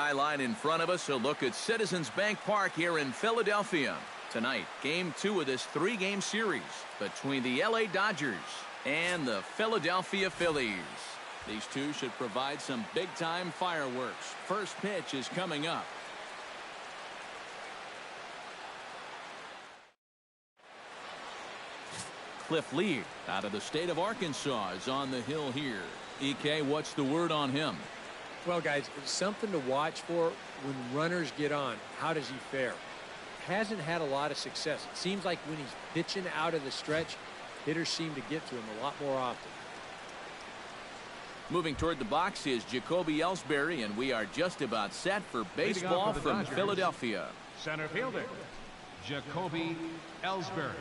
skyline in front of us, a look at Citizens Bank Park here in Philadelphia. Tonight, Game 2 of this 3-game series between the LA Dodgers and the Philadelphia Phillies. These two should provide some big-time fireworks. First pitch is coming up. Cliff Lee, out of the state of Arkansas, is on the hill here. EK, what's the word on him? Well, guys, something to watch for when runners get on. How does he fare? Hasn't had a lot of success. It seems like when he's pitching out of the stretch, hitters seem to get to him a lot more often. Moving toward the box is Jacoby Ellsbury, and we are just about set for baseball from Philadelphia. Center fielder, Jacoby Ellsbury.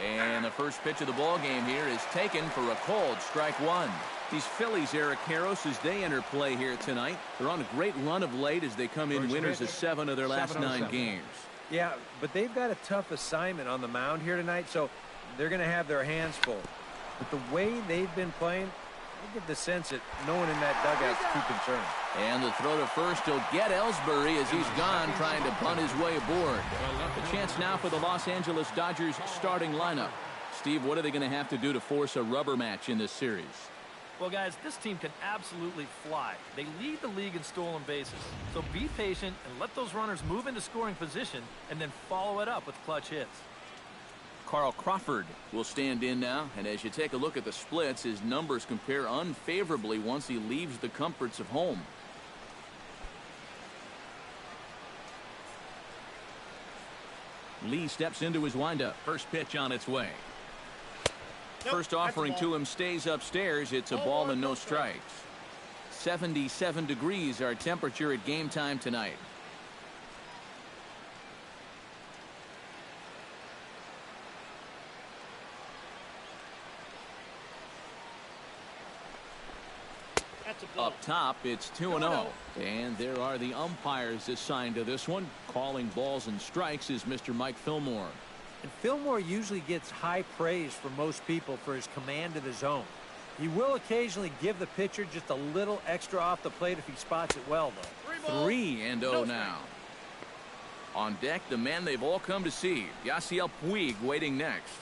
And the first pitch of the ball game here is taken for a cold strike one. These Phillies, Eric Karros, as they enter play here tonight, they're on a great run of late as they come in winners of 7 of their last 9 games. Yeah, but they've got a tough assignment on the mound here tonight, so they're going to have their hands full. But the way they've been playing, I get the sense that no one in that dugout is too concerned. And the throw to first, he'll get Ellsbury as he's gone, trying to bunt his way aboard. A chance now for the Los Angeles Dodgers starting lineup. Steve, what are they going to have to do to force a rubber match in this series? Well, guys, this team can absolutely fly. They lead the league in stolen bases. So be patient and let those runners move into scoring position and then follow it up with clutch hits. Carl Crawford will stand in now, and as you take a look at the splits, his numbers compare unfavorably once he leaves the comforts of home. Lee steps into his windup. First pitch on its way. First offering to him stays upstairs. It's a ball and no strikes. 77 degrees our temperature at game time tonight. Up top, it's 2-0. And there are the umpires assigned to this one. Calling balls and strikes is Mr. Mike Fillmore. And Fillmore usually gets high praise from most people for his command of the zone. He will occasionally give the pitcher just a little extra off the plate if he spots it well, though. 3-0 now. On deck, the man they've all come to see, Yasiel Puig, waiting next.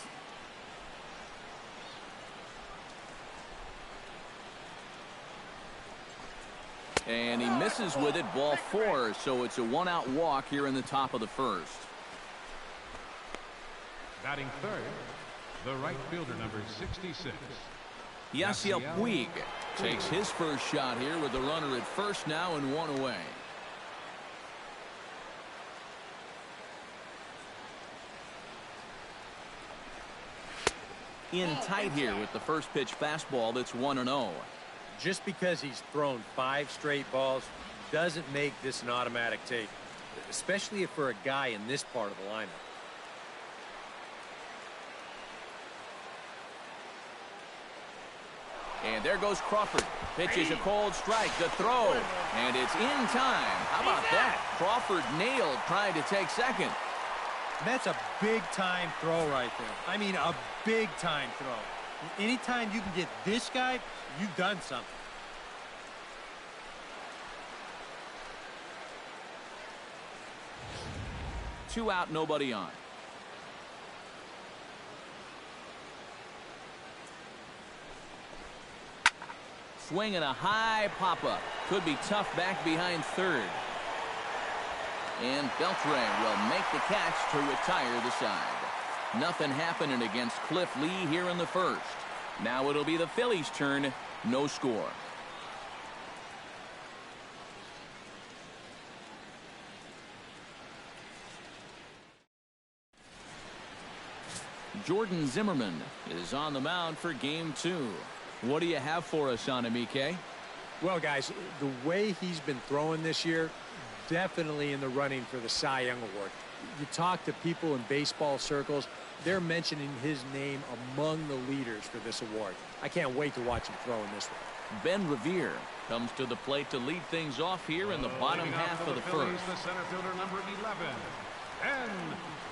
And he misses with it, ball 4, so it's a 1-out walk here in the top of the first. Batting third, the right fielder, number 66. Yasiel Puig takes his first shot here with the runner at first now and 1 away. In tight here with the first pitch fastball that's 1-0. Just because he's thrown 5 straight balls doesn't make this an automatic take, especially if for a guy in this part of the lineup. And there goes Crawford. Pitches a cold strike. The throw. And it's in time. How about that? Crawford nailed trying to take second. And that's a big-time throw right there. I mean, a big-time throw. Anytime you can get this guy, you've done something. Two out, nobody on. Swinging a high pop-up. Could be tough back behind third. And Beltre will make the catch to retire the side. Nothing happening against Cliff Lee here in the first. Now it'll be the Phillies' turn. No score. Jordan Zimmerman is on the mound for game 2. What do you have for us on him, EK? Well, guys, the way he's been throwing this year, definitely in the running for the Cy Young Award. You talk to people in baseball circles, they're mentioning his name among the leaders for this award. I can't wait to watch him throw in this one. Ben Revere comes to the plate to lead things off here in the bottom half of the Phillies, first. the center fielder, number 11, Ben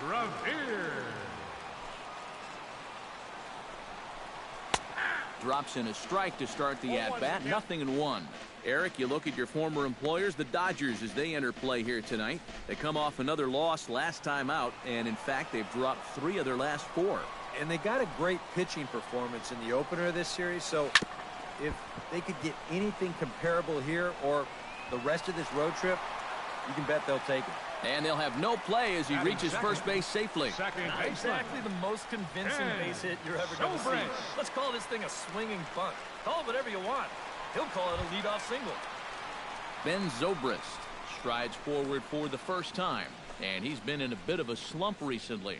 Revere. Drops in a strike to start the at-bat. 0-1. Eric, you look at your former employers, the Dodgers, as they enter play here tonight. They come off another loss last time out, and in fact, they've dropped 3 of their last 4. And they got a great pitching performance in the opener of this series, so if they could get anything comparable here or the rest of this road trip, you can bet they'll take it. And they'll have no play as he reaches first base safely. Not exactly the most convincing base hit you're ever going to see. Let's call this thing a swinging bunt. Call it whatever you want. He'll call it a leadoff single. Ben Zobrist strides forward for the first time, and he's been in a bit of a slump recently.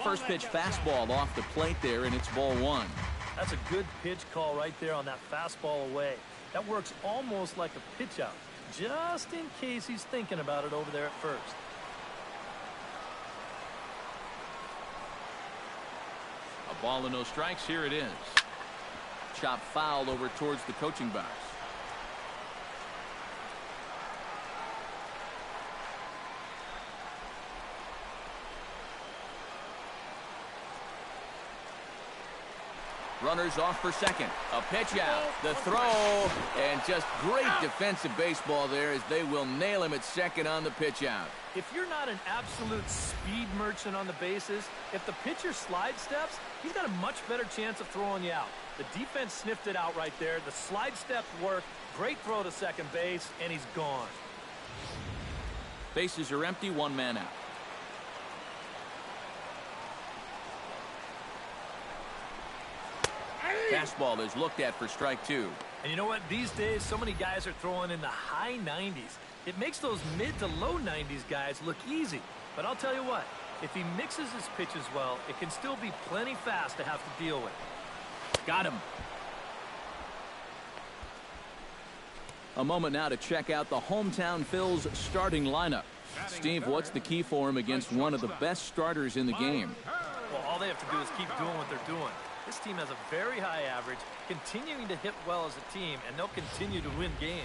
First pitch fastball off the plate there, and it's ball 1. That's a good pitch call right there on that fastball away. That works almost like a pitch out, just in case he's thinking about it over there at first. A ball and no strikes. Here it is. Chop foul over towards the coaching box. Runners off for second. A pitch out. The throw. And just great defensive baseball there as they will nail him at second on the pitch out. If you're not an absolute speed merchant on the bases, if the pitcher slide steps, he's got a much better chance of throwing you out. The defense sniffed it out right there. The slide step worked. Great throw to second base, and he's gone. Bases are empty. 1 man out. Fastball is looked at for strike 2. And you know what? These days, so many guys are throwing in the high 90s. It makes those mid to low 90s guys look easy. But I'll tell you what, if he mixes his pitches well, it can still be plenty fast to have to deal with. Got him. A moment now to check out the hometown Phil's starting lineup. Steve, what's the key for him against one of the best starters in the game? Well, all they have to do is keep doing what they're doing. This team has a very high average, continuing to hit well as a team, and they'll continue to win games.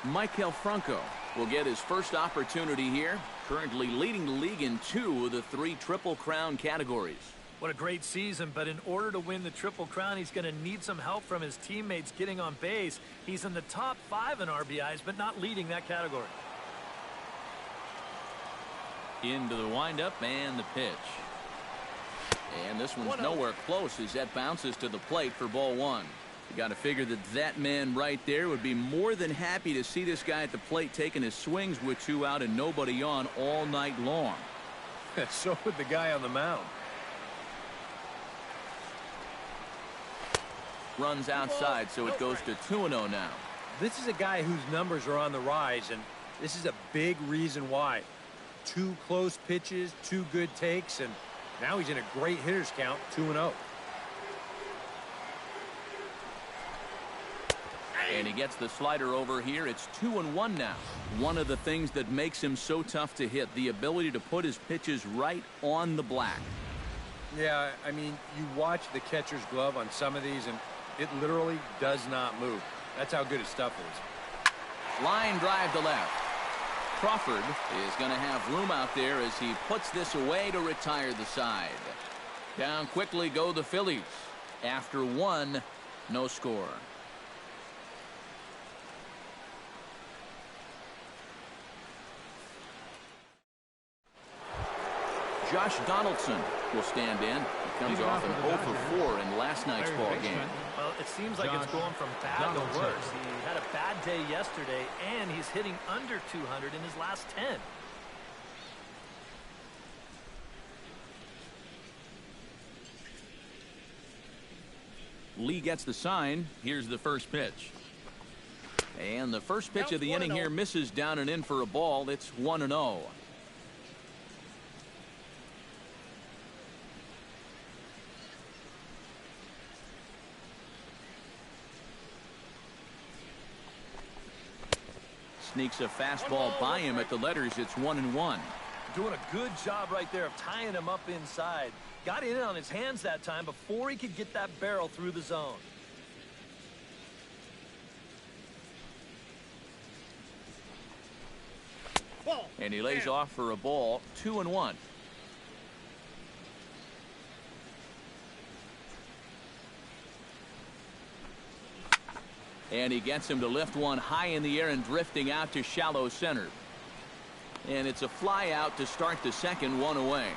Maikel Franco will get his first opportunity here, currently leading the league in 2 of the 3 Triple Crown categories. What a great season, but in order to win the Triple Crown, he's going to need some help from his teammates getting on base. He's in the top 5 in RBIs, but not leading that category. Into the windup and the pitch. And this one's nowhere close as that bounces to the plate for ball 1. You got to figure that man right there would be more than happy to see this guy at the plate taking his swings with 2 out and nobody on all night long. So would the guy on the mound. Runs outside, so it goes to 2-0 now. This is a guy whose numbers are on the rise, and this is a big reason why. 2 close pitches, 2 good takes, and now he's in a great hitter's count, 2-0. And he gets the slider over here. It's 2-1 now. One of the things that makes him so tough to hit, the ability to put his pitches right on the black. Yeah, I mean, you watch the catcher's glove on some of these, and it literally does not move. That's how good his stuff is. Line drive to left. Crawford is going to have room out there as he puts this away to retire the side. Down quickly go the Phillies. After 1, no score. Josh Donaldson will stand in. He comes off an 0 for 4 in last night's ball game. Well, it seems like it's going from bad to worse. He had a bad day yesterday, and he's hitting under 200 in his last 10. Lee gets the sign. Here's the first pitch. And the first pitch of the inning here misses down and in for a ball. It's 1-0. sneaks a fastball by him at the letters. It's 1-1. Doing a good job right there of tying him up inside. Got in on his hands that time before he could get that barrel through the zone. And he lays off for a ball. 2-1. And he gets him to lift one high in the air and drifting out to shallow center. And it's a fly out to start the second, 1 away.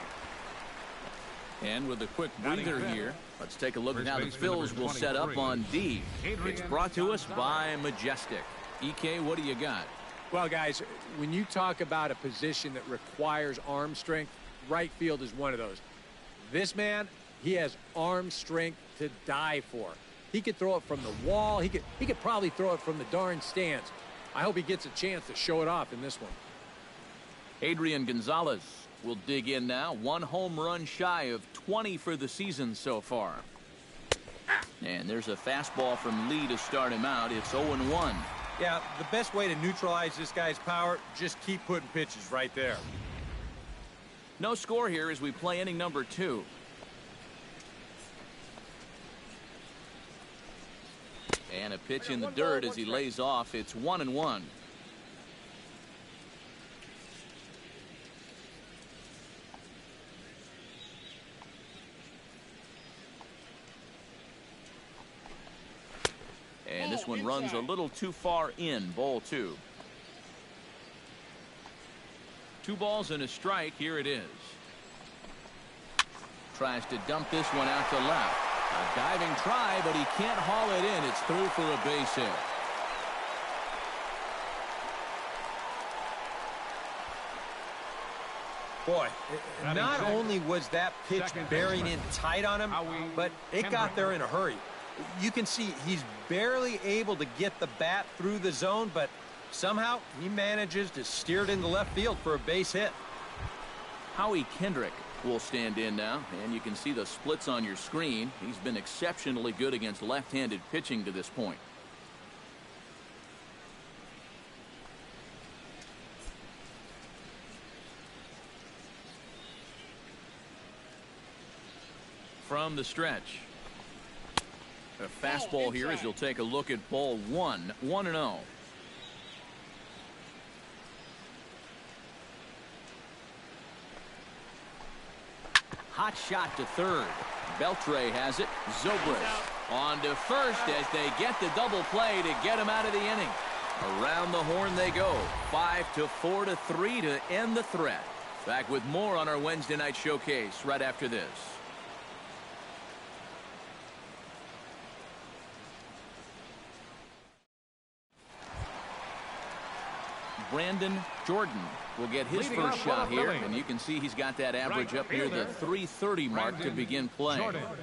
And with a quick breather here, let's take a look at how the Phillies will set up on D. It's brought to us by Majestic. EK, what do you got? Well, guys, when you talk about a position that requires arm strength, right field is one of those. This man, he has arm strength to die for. He could throw it from the wall. He could probably throw it from the darn stands. I hope he gets a chance to show it off in this one. Adrian Gonzalez will dig in now. 1 home run shy of 20 for the season so far. And there's a fastball from Lee to start him out. It's 0-1. Yeah, the best way to neutralize this guy's power, just keep putting pitches right there. No score here as we play inning number 2. And a pitch in the dirt as he lays off. It's 1-1. And this one runs a little too far in. Ball 2. 2 balls and a strike. Here it is. Tries to dump this one out to left. A diving try, but he can't haul it in. It's through for a base hit. Boy, not only was that pitch bearing in tight on him, but it got there in a hurry. You can see he's barely able to get the bat through the zone, but somehow he manages to steer it into left field for a base hit. Howie Kendrick will stand in now, and you can see the splits on your screen. He's been exceptionally good against left-handed pitching to this point. From the stretch. A fastball here as you'll take a look at ball 1. 1-0. Hot shot to third. Beltre has it. Zobrist on to first as they get the double play to get him out of the inning. Around the horn they go. 5-4 to 3 to end the threat. Back with more on our Wednesday night showcase right after this. Brandon Jordan will get his first shot here, and you can see he's got that average up near the 330 mark to begin playing.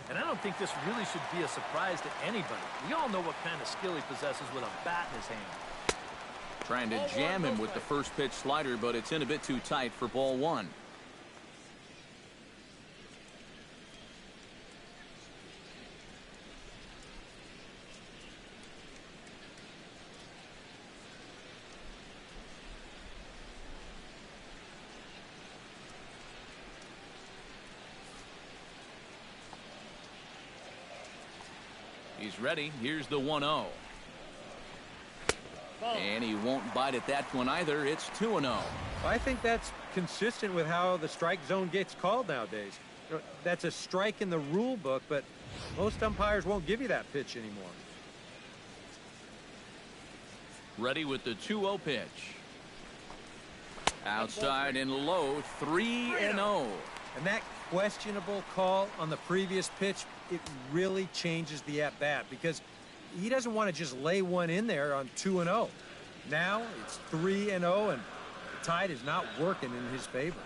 And I don't think this really should be a surprise to anybody. We all know what kind of skill he possesses with a bat in his hand. Trying to jam him with the first pitch slider, but it's in a bit too tight for ball 1. He's ready. Here's the 1-0. And he won't bite at that one either. It's 2-0. I think that's consistent with how the strike zone gets called nowadays. That's a strike in the rule book, but most umpires won't give you that pitch anymore. Ready with the 2-0 pitch. Outside and low. 3-0. And that questionable call on the previous pitch, it really changes the at-bat because he doesn't want to just lay one in there on 2-0. Now it's 3-0, and the tide is not working in his favor.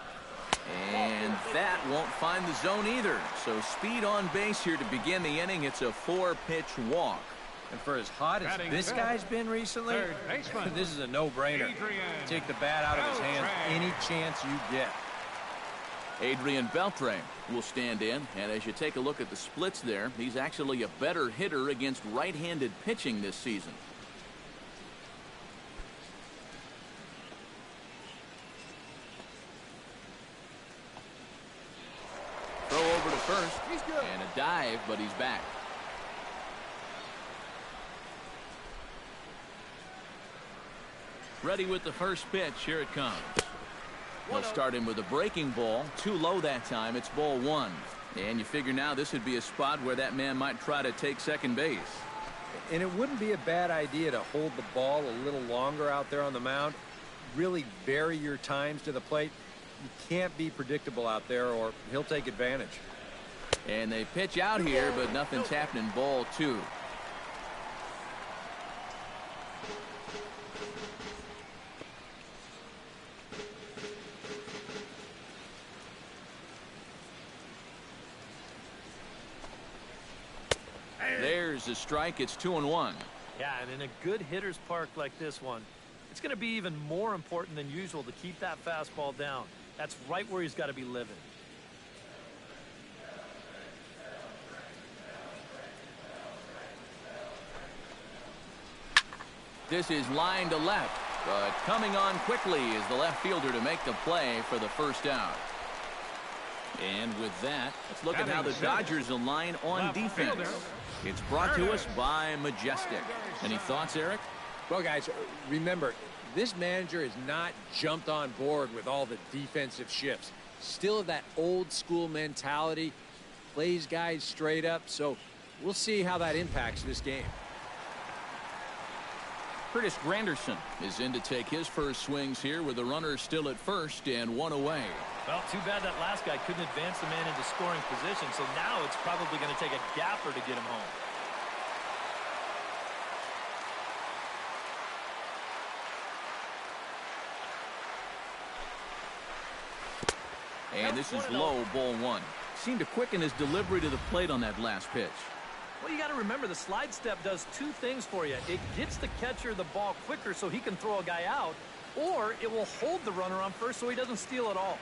And that won't find the zone either. So speed on base here to begin the inning. It's a 4-pitch walk. And for as hot as this guy's been recently, this is a no-brainer. Take the bat out of his hands any chance you get. Adrian Beltre will stand in, and as you take a look at the splits there, he's actually a better hitter against right-handed pitching this season. over to first. And a dive, but he's back. Ready with the first pitch. Here it comes. They'll start him with a breaking ball. Too low that time. It's ball one. And you figure now this would be a spot where that man might try to take second base. And it wouldn't be a bad idea to hold the ball a little longer out there on the mound. Really vary your times to the plate. You can't be predictable out there or he'll take advantage. And they pitch out here, but nothing's happening. Ball two. There's a strike. It's 2-1. Yeah, and in a good hitter's park like this one, it's going to be even more important than usual to keep that fastball down. That's right where he's got to be living. This is line to left, but coming on quickly is the left fielder to make the play for the first out. And with that, let's look at how the Dodgers align on defense. It's brought to us by Majestic. Any thoughts, Eric? Well, guys, remember, this manager has not jumped on board with all the defensive shifts. Still that old school mentality, plays guys straight up, so we'll see how that impacts this game. Curtis Granderson is in to take his first swings here with the runner still at first and one away. Well, too bad that last guy couldn't advance the man into scoring position, so now it's probably going to take a gapper to get him home. And this is low, ball one. Seemed to quicken his delivery to the plate on that last pitch. Well, you got to remember the slide step does two things for you. It gets the catcher the ball quicker so he can throw a guy out, or it will hold the runner on first so he doesn't steal at all.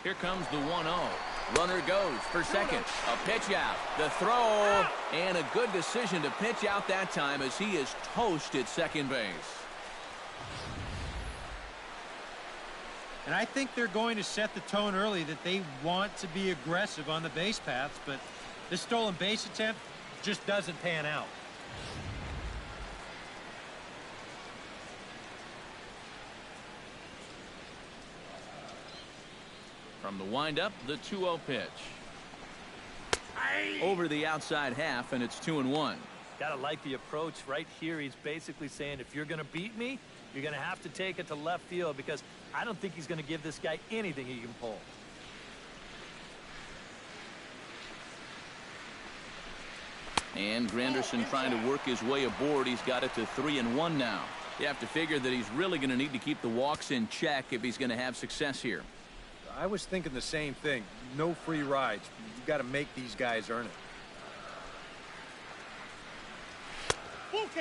Here comes the 1-0. Runner goes for second. A pitch out. The throw. And a good decision to pitch out that time as he is toast at second base. And I think they're going to set the tone early that they want to be aggressive on the base paths, but this stolen base attempt just doesn't pan out. From the windup, the 2-0 pitch. Over the outside half, and it's 2-1. Gotta like the approach right here. He's basically saying, if you're gonna beat me, you're gonna have to take it to left field, because I don't think he's gonna give this guy anything he can pull. And Granderson trying to work his way aboard. He's got it to 3-1 now. You have to figure that he's really going to need to keep the walks in check if he's going to have success here. I was thinking the same thing. No free rides. You've got to make these guys earn it.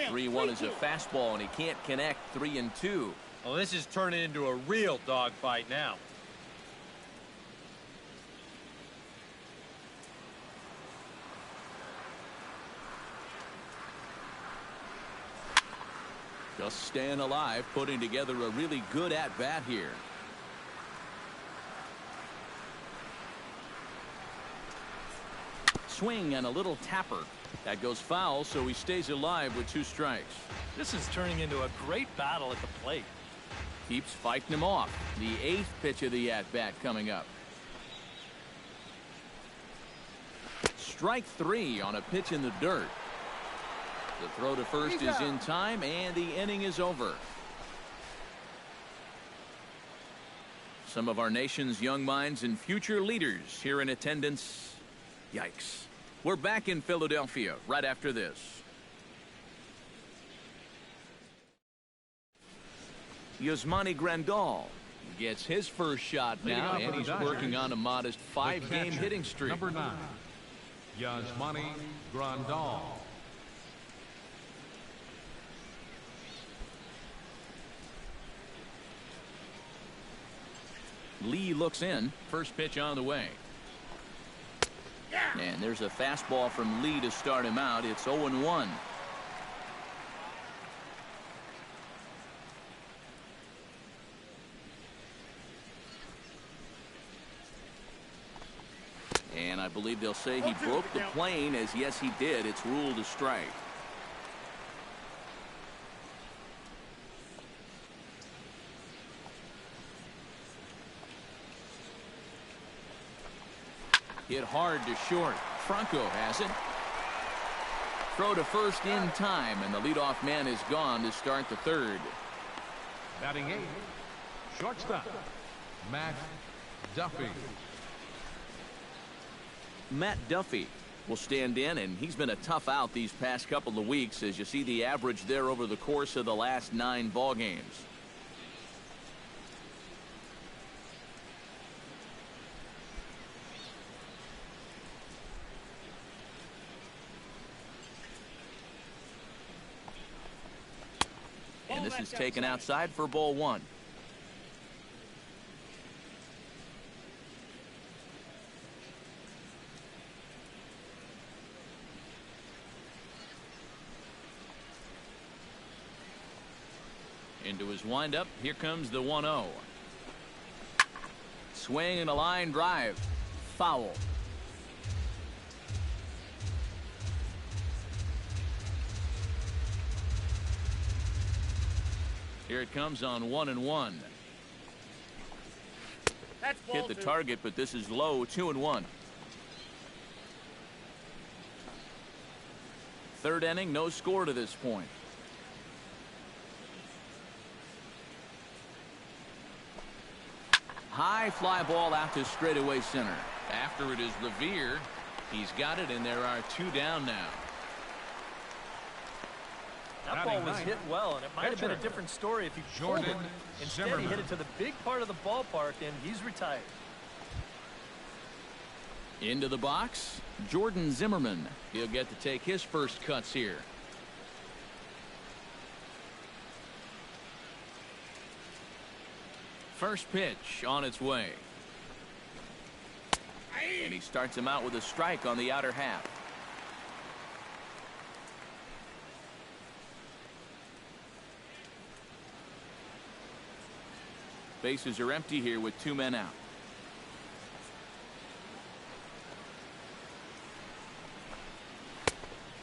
3-1 is a fastball, and he can't connect. 3-2. Well, this is turning into a real dogfight now. Just staying alive, putting together a really good at-bat here. Swing and a little tapper. That goes foul, so he stays alive with 2 strikes. This is turning into a great battle at the plate. Keeps fighting him off. The 8th pitch of the at-bat coming up. Strike 3 on a pitch in the dirt. The throw to first is in time, and the inning is over. Some of our nation's young minds and future leaders here in attendance. Yikes. We're back in Philadelphia right after this. Yasmani Grandal gets his first shot now, and he's working on a modest 5-game hitting streak. Number 9, Yasmani Grandal. Lee looks in. First pitch on the way. And there's a fastball from Lee to start him out. It's 0-1. And I believe they'll say he broke the plane, as yes, he did. It's ruled a strike. Hit hard to short. Franco has it. Throw to first in time, and the leadoff man is gone to start the third. Batting 8, shortstop, Matt Duffy. Matt Duffy will stand in, and he's been a tough out these past couple of weeks, as you see the average there over the course of the last 9 ball games. And this is taken outside for ball 1. Into his windup. Here comes the 1-0. Swing and a line drive. Foul. Here it comes on 1-1. Hit the target, but this is low. 2-1. Third inning, no score to this point. High fly ball out to straightaway center. After it is Revere. He's got it, and there are 2 down now. That ball was hit well, and it might have been a different story if he pulled it. Instead, he hit it to the big part of the ballpark, and he's retired. Into the box, Jordan Zimmerman. He'll get to take his first cuts here. First pitch on its way. And he starts him out with a strike on the outer half. Bases are empty here with 2 men out.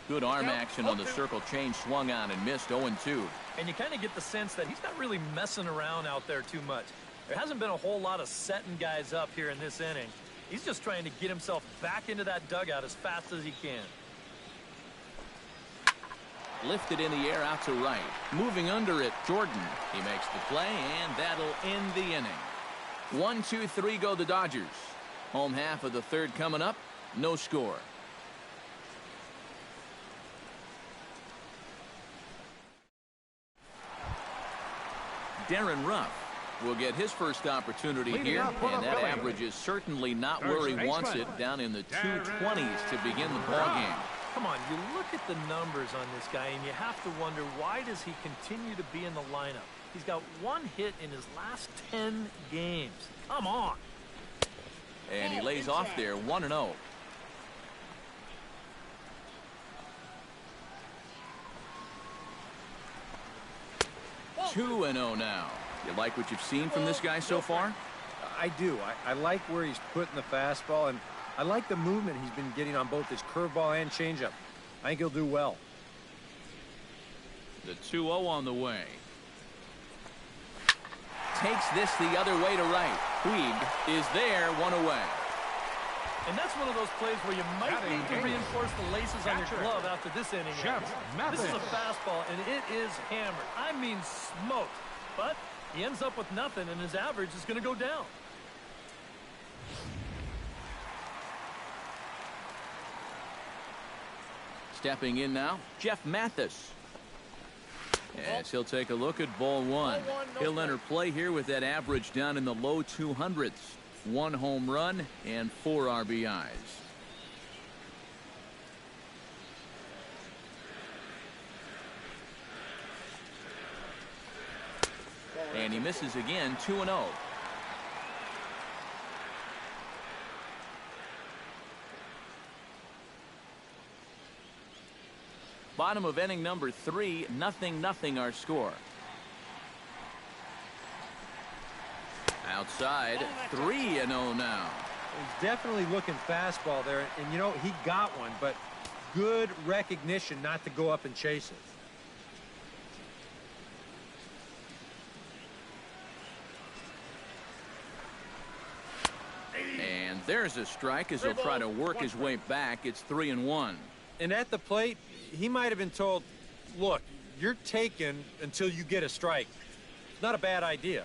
Good arm action on the circle change, swung on and missed. 0-2. And you kind of get the sense that he's not really messing around out there too much. There hasn't been a whole lot of setting guys up here in this inning. He's just trying to get himself back into that dugout as fast as he can. Lifted in the air out to right. Moving under it, Jordan. He makes the play, and that'll end the inning. 1-2-3 go the Dodgers. Home half of the third coming up. No score. Darren Ruff will get his first opportunity here, and that average is certainly not where he wants it, down in the 220s to begin the ball game. Come on, you look at the numbers on this guy, and you have to wonder, why does he continue to be in the lineup? He's got 1 hit in his last 10 games. Come on. And he lays off there, 1-0. 2-0 now. You like what you've seen from this guy so far? I do. I like where he's putting the fastball, and I like the movement he's been getting on both his curveball and changeup. I think he'll do well. The 2-0 on the way. Takes this the other way to right. Puig is there, 1 away. And that's one of those plays where you might need to reinforce the laces on your glove after this inning. This is a fastball, and it is hammered. I mean smoked. But he ends up with nothing, and his average is going to go down. Stepping in now, Jeff Mathis. Yes, he'll take a look at ball 1. He'll enter play here with that average down in the low 200s. 1 home run and 4 RBIs. And he misses again, 2-0. Bottom of inning number 3, 0-0 our score. Outside, 3-0 now. He's definitely looking fastball there, and you know, he got one, but good recognition not to go up and chase it. And there's a strike as he'll try to work his way back. It's 3-1. And at the plate, he might have been told, look, you're taken until you get a strike. It's not a bad idea.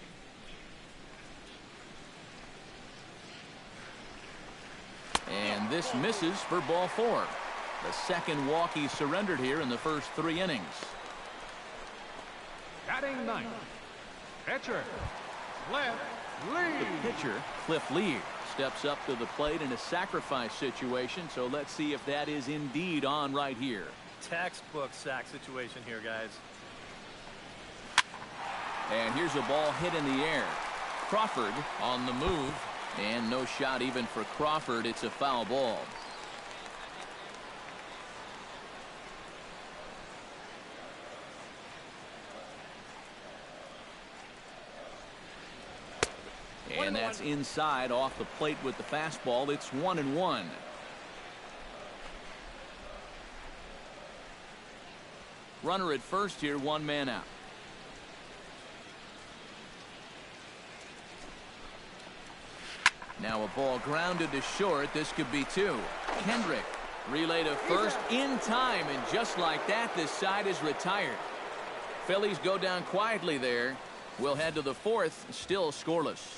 And this misses for ball 4. The second walk he surrendered here in the first 3 innings. Batting ninth, pitcher, Cliff Lee. The pitcher, Cliff Lee, steps up to the plate in a sacrifice situation, so let's see if that is indeed on right here. Textbook sack situation here, guys. And here's a ball hit in the air. Crawford on the move, and no shot even for Crawford. It's a foul ball. And that's inside off the plate with the fastball. It's 1-1. Runner at first here, 1 man out. Now a ball grounded to short. This could be 2. Kendrick relay to first in time, and just like that, this side is retired. Phillies go down quietly there. We'll head to the 4th, still scoreless.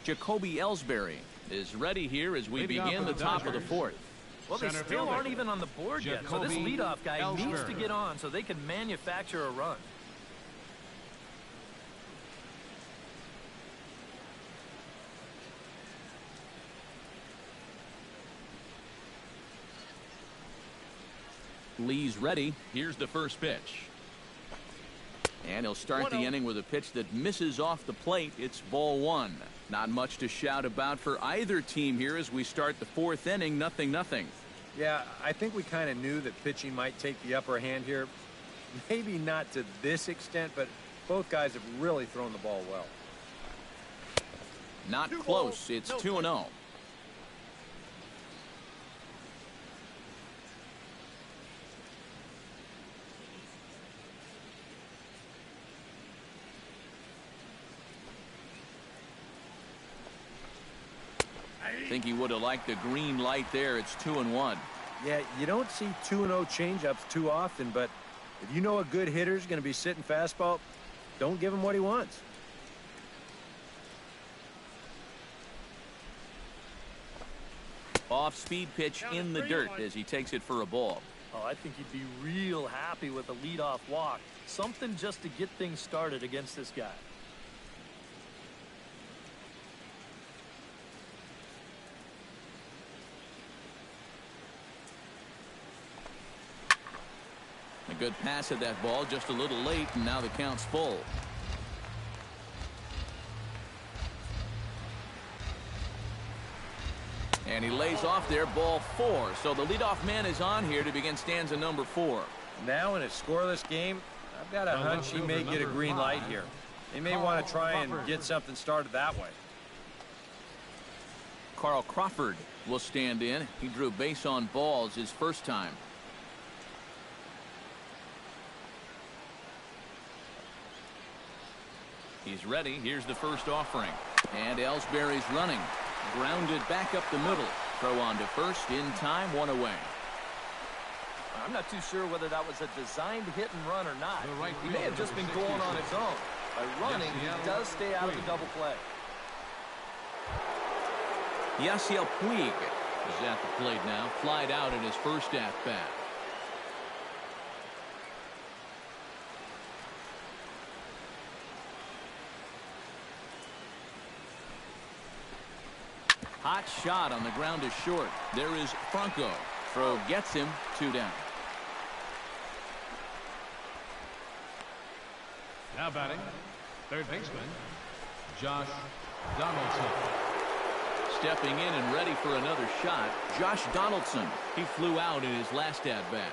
Jacoby Ellsbury is ready here as we begin the top of the 4th. Well, they still aren't even on the board yet, so this leadoff guy needs to get on so they can manufacture a run. Lee's ready. Here's the first pitch. And he'll start the inning with a pitch that misses off the plate. It's ball 1. Not much to shout about for either team here as we start the 4th inning. 0-0. Yeah, I think we kind of knew that pitching might take the upper hand here. Maybe not to this extent, but both guys have really thrown the ball well. Not close. It's 2-0. I think he would have liked the green light there. It's 2-1. Yeah, you don't see 2-0 changeups too often, but if you know a good hitter's going to be sitting fastball, don't give him what he wants. Off-speed pitch in the dirt as he takes it for a ball. Oh, I think he'd be real happy with a leadoff walk. Something just to get things started against this guy. A good pass at that ball, just a little late, and now the count's full. And he lays off there, ball 4. So the leadoff man is on here to begin stanza number 4. Now in a scoreless game, I've got a hunch he may get a green light here. They may want to try and get something started that way. Carl Crawford will stand in. He drew base on balls his first time. He's ready. Here's the first offering. And Ellsbury's running. Grounded back up the middle. Throw on to first in time, 1 away. I'm not too sure whether that was a designed hit and run or not. He may have just been going on his own. By running, he does stay out of the double play. Yasiel Puig is at the plate now. Flied out in his first at-bat. Hot shot on the ground is short. There is Franco. Throw gets him, 2 down. Now batting, third baseman, Josh Donaldson. Stepping in and ready for another shot, Josh Donaldson. He flew out in his last at-bat.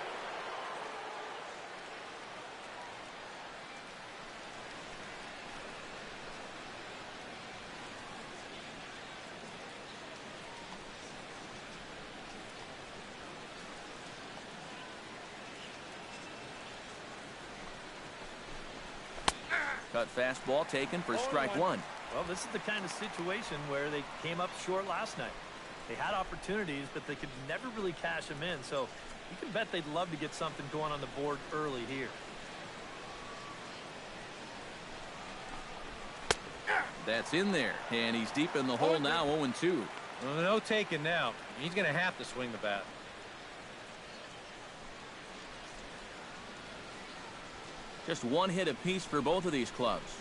Cut fastball taken for strike one. Well, this is the kind of situation where they came up short last night. They had opportunities, but they could never really cash them in. So you can bet they'd love to get something going on the board early here. That's in there, and he's deep in the hole now, 0-2. Well, no taking now. He's going to have to swing the bat. Just one hit apiece for both of these clubs.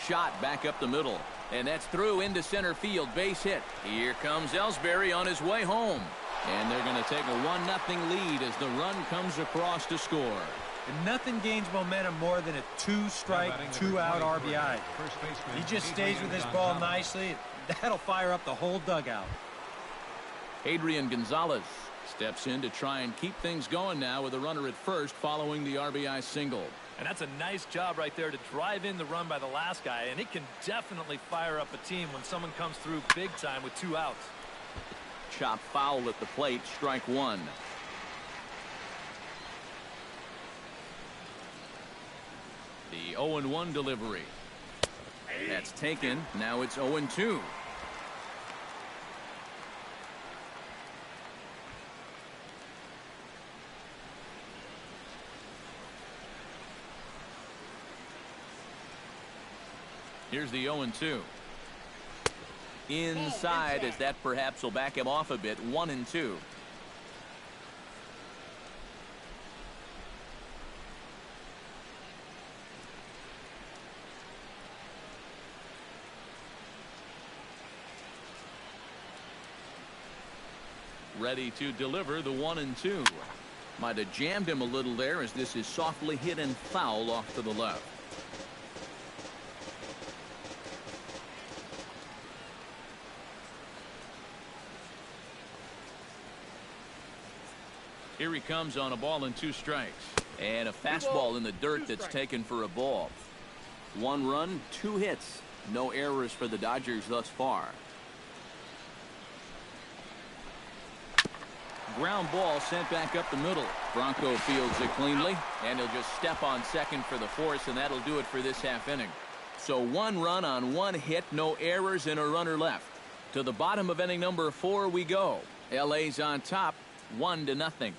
Shot back up the middle, and that's through into center field. Base hit. Here comes Ellsbury on his way home, and they're going to take a 1-0 lead as the run comes across to score. And nothing gains momentum more than a two-strike, two-out RBI. He just stays with his ball nicely. That'll fire up the whole dugout. Adrian Gonzalez steps in to try and keep things going now with a runner at first following the RBI single. And that's a nice job right there to drive in the run by the last guy, and it can definitely fire up a team when someone comes through big time with 2 outs. Chop foul at the plate, strike one. The 0-1 delivery. That's taken. Now it's 0-2. Here's the 0-2. Inside, as that perhaps will back him off a bit. 1-2. Ready to deliver the 1-2. Might have jammed him a little there as this is softly hit and foul off to the left. Here he comes on a ball and 2 strikes. And a fastball in the dirt that's taken for a ball. 1 run, 2 hits. No errors for the Dodgers thus far. Ground ball sent back up the middle. Bronco fields it cleanly, and he'll just step on second for the force, and that'll do it for this half inning. So 1 run on 1 hit, no errors, and a runner left. To the bottom of inning number 4 we go. LA's on top, 1-0.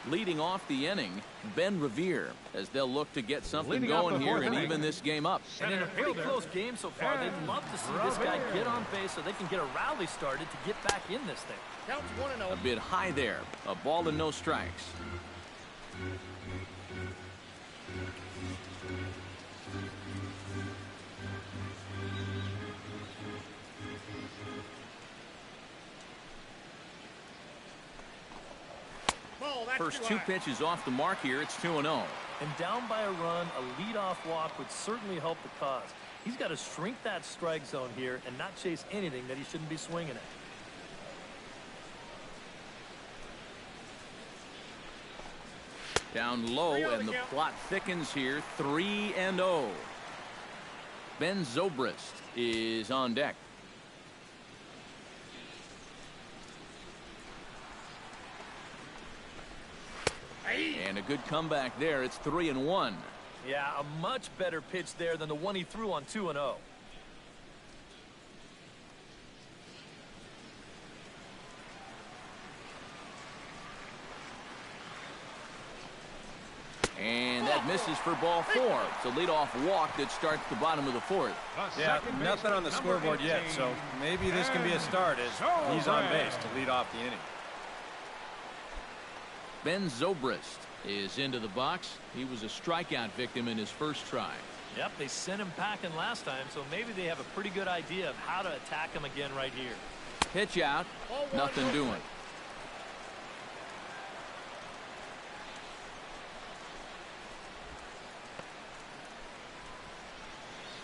Leading off the inning, Ben Revere, as they'll look to get something going here and even this game up. And in a pretty close game so far, they'd love to see this guy get on base so they can get a rally started to get back in this thing. Counts 1-0. A bit high there, a ball and no strikes. First 2 pitches off the mark here. It's 2-0. And down by a run, a leadoff walk would certainly help the cause. He's got to shrink that strike zone here and not chase anything that he shouldn't be swinging at. Down low, and the plot thickens here. 3-0. Ben Zobrist is on deck. And a good comeback there. It's 3-1. Yeah, a much better pitch there than the one he threw on 2-0. And that misses for ball 4. It's a leadoff walk that starts the bottom of the 4th. Yeah, nothing on the scoreboard yet, so maybe this can be a start as he's on base to lead off the inning. Ben Zobrist is into the box. He was a strikeout victim in his first try. Yep, they sent him packing last time, so maybe they have a pretty good idea of how to attack him again right here. Pitch out, nothing doing.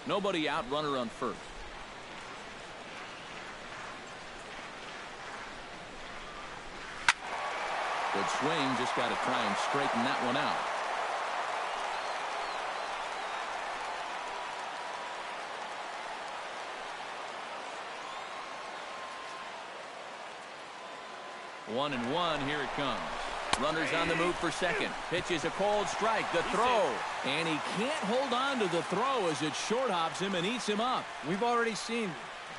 Nobody out, runner on first. Good swing, just got to try and straighten that one out. One and one, here it comes. Runners on the move for second. Pitch is a cold strike. The throw. And he can't hold on to the throw as it short hops him and eats him up. We've already seen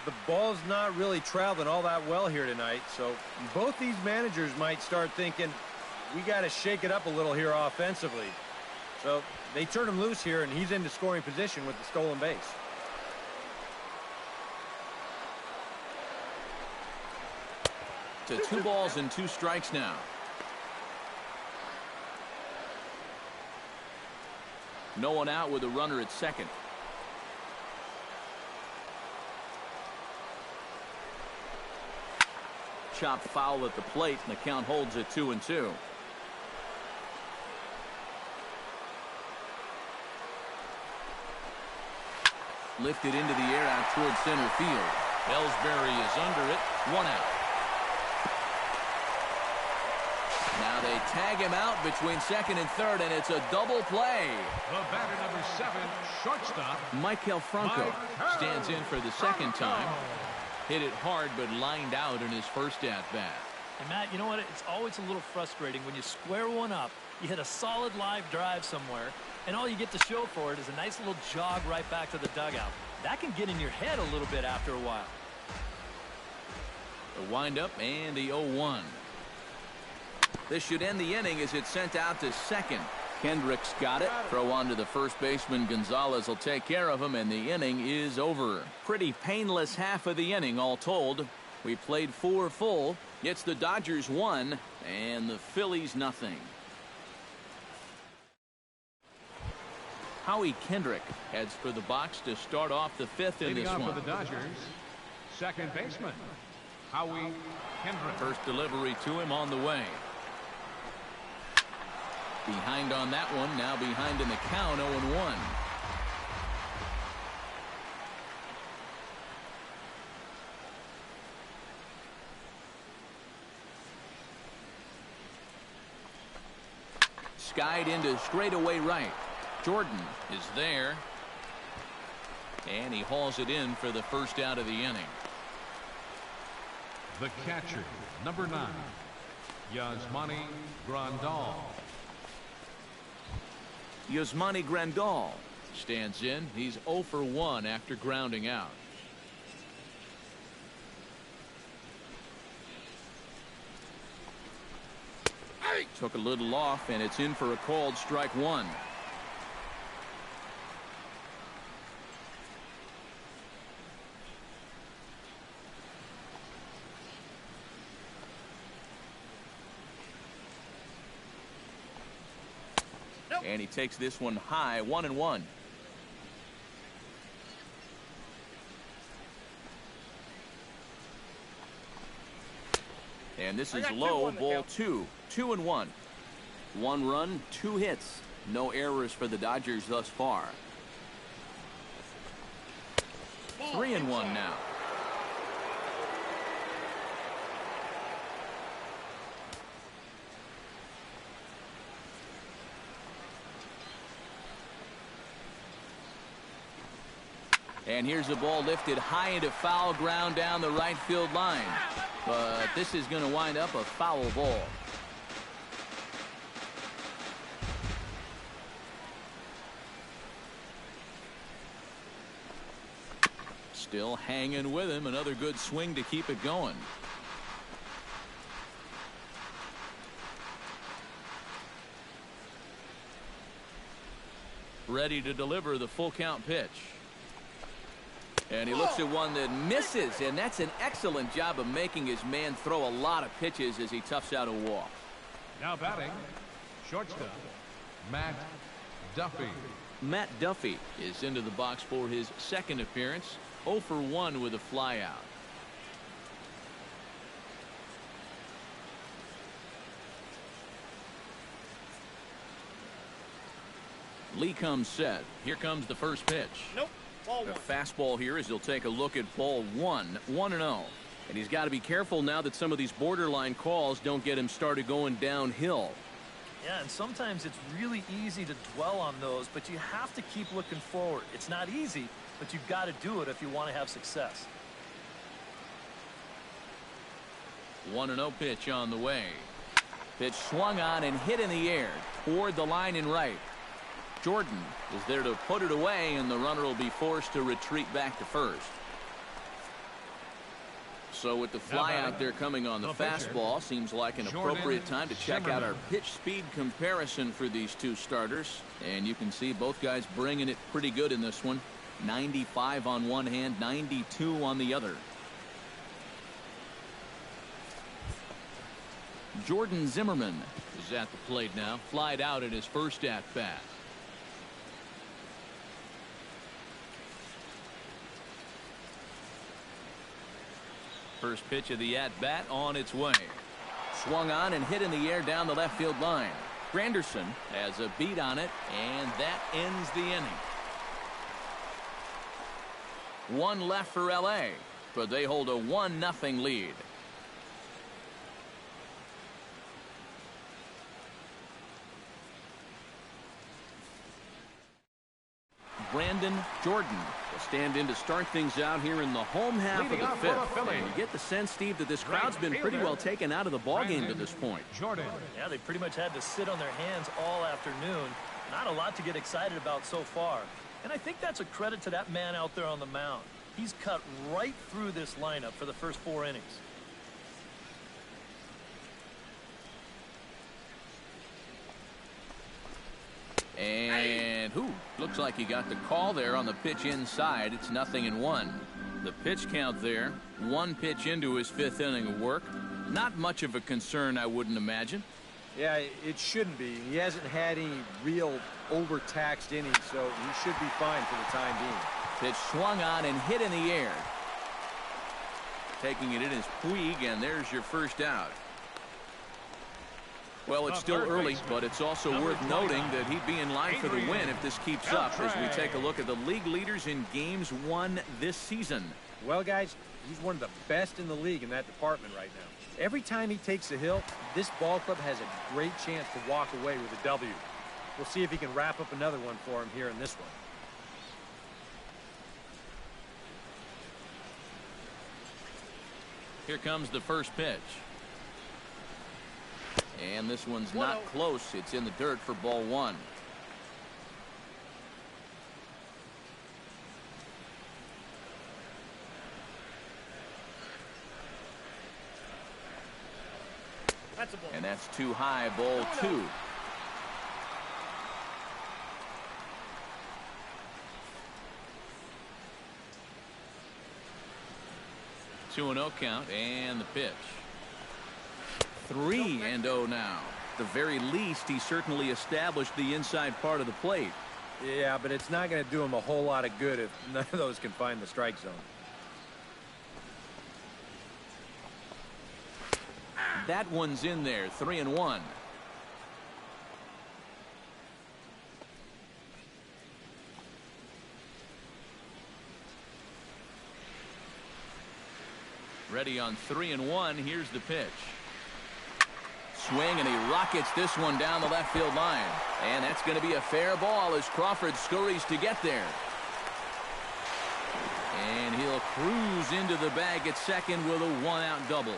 the ball's not really traveling all that well here tonight. So both these managers might start thinking, we got to shake it up a little here offensively. So they turn him loose here, and he's into scoring position with the stolen base. To 2 balls and 2 strikes now. No one out with a runner at second. Chopped foul at the plate, and the count holds at 2-2. Lifted into the air out towards center field. Ellsbury is under it. 1 out. Now they tag him out between second and third, and it's a double play. The batter, number 7, shortstop. Maikel Franco stands in for the second time. Hit it hard, but lined out in his first at-bat. And Matt, you know what? It's always a little frustrating when you square one up, you hit a solid live drive somewhere, and all you get to show for it is a nice little jog right back to the dugout. That can get in your head a little bit after a while. The windup and the 0-1. This should end the inning as it's sent out to second. Kendrick's got it. Throw on to the first baseman. Gonzalez will take care of him, and the inning is over. Pretty painless half of the inning, all told. We played 4 full. It's the Dodgers 1 and the Phillies nothing. Howie Kendrick heads for the box to start off the 5th in this one. For the Dodgers, second baseman, Howie Kendrick. First delivery to him on the way. Behind on that one, now behind in the count, 0-1. Skied into straightaway right. Jordan is there. And he hauls it in for the first out of the inning. The catcher, number 9, Yasmani Grandal. Yasmani Grandal stands in. He's 0 for 1 after grounding out. Took a little off, and it's in for a called strike 1. And he takes this one high, 1-1. And this is low, ball 2. 2-1. 1 run, 2 hits. No errors for the Dodgers thus far. 3-1 now. And here's a ball lifted high into foul ground down the right field line. But this is going to wind up a foul ball. Still hanging with him. Another good swing to keep it going. Ready to deliver the full count pitch. And he looks at one that misses, and that's an excellent job of making his man throw a lot of pitches as he toughs out a walk. Now batting, shortstop, Matt Duffy. Matt Duffy is into the box for his second appearance. 0 for 1 with a flyout. Lee comes set. Here comes the first pitch. Nope. The fastball here as he'll take a look at ball 1, 1-0. And he's got to be careful now that some of these borderline calls don't get him started going downhill. Yeah, and sometimes it's really easy to dwell on those, but you have to keep looking forward. It's not easy, but you've got to do it if you want to have success. 1-0 pitch on the way. Pitch swung on and hit in the air toward the line and right. Jordan is there to put it away, and the runner will be forced to retreat back to first. So with the fly out there coming on the fastball, seems like an appropriate time to check out our pitch speed comparison for these two starters. And you can see both guys bringing it pretty good in this one. 95 on one hand, 92 on the other. Jordan Zimmerman is at the plate now. Flied out at his first at-bat. First pitch of the at-bat on its way. Swung on and hit in the air down the left field line. Granderson has a beat on it, and that ends the inning. One left for L.A., but they hold a 1-0 lead. Brandon Jordan will stand in to start things out here in the home half of the fifth. And you get the sense, Steve, that this crowd's been pretty well taken out of the ballgame to this point. Jordan. Yeah, they pretty much had to sit on their hands all afternoon. Not a lot to get excited about so far. And I think that's a credit to that man out there on the mound. He's cut right through this lineup for the first 4 innings. And looks like he got the call there on the pitch inside. It's 0-1. The pitch count there, 1 pitch into his 5th inning of work. Not much of a concern, I wouldn't imagine. Yeah, it shouldn't be. He hasn't had any real overtaxed innings, so he should be fine for the time being. Pitch swung on and hit in the air. Taking it in is Puig, and there's your first out. Well, it's still early, but it's also worth noting that he'd be in line for the win if this keeps up as we take a look at the league leaders in games won this season. Well, guys, he's one of the best in the league in that department right now. Every time he takes a hill, this ball club has a great chance to walk away with a W. We'll see if he can wrap up another one for him here in this one. Here comes the first pitch. And this one's not close. It's in the dirt for ball 1. And that's too high, ball 2. Two and 0 count, and the pitch. 3-0 now. At the very least, he certainly established the inside part of the plate. Yeah, but it's not going to do him a whole lot of good if none of those can find the strike zone. That one's in there, 3-1. Ready on 3-1. Here's the pitch. Swing, and he rockets this one down the left field line. And that's going to be a fair ball as Crawford scurries to get there. And he'll cruise into the bag at second with a 1-out double.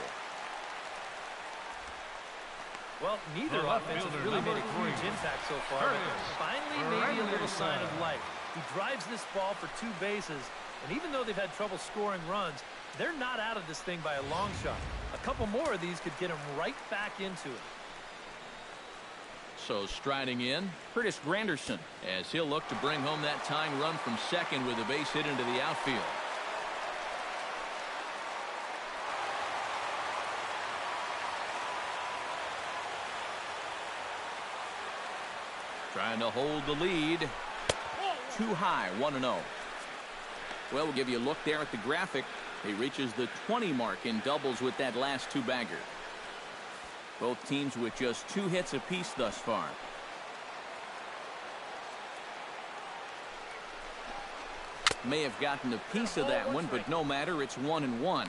Well, neither offense has really made a huge impact so far, but finally maybe a little sign of life. He drives this ball for 2 bases, and even though they've had trouble scoring runs, they're not out of this thing by a long shot. A couple more of these could get him right back into it. So striding in, Curtis Granderson, as he'll look to bring home that tying run from second with a base hit into the outfield. Trying to hold the lead. Too high, 1-0. Well, we'll give you a look there at the graphic. He reaches the 20 mark in doubles with that last 2-bagger. Both teams with just 2 hits apiece thus far. May have gotten a piece of that one, but no matter, it's 1-1.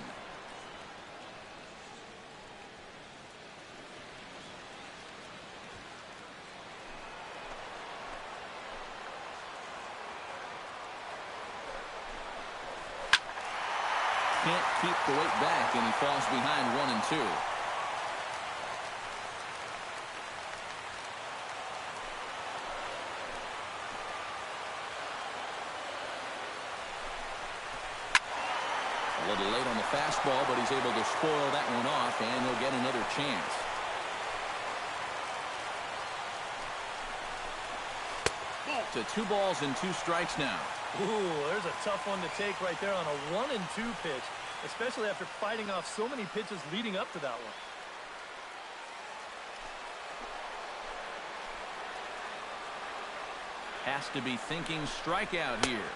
Can't keep the weight back, and he falls behind 1-2. A little late on the fastball, but he's able to spoil that one off, and he'll get another chance. To 2 balls and 2 strikes now. Ooh, there's a tough one to take right there on a 1-2 pitch, especially after fighting off so many pitches leading up to that one. Has to be thinking strikeout here.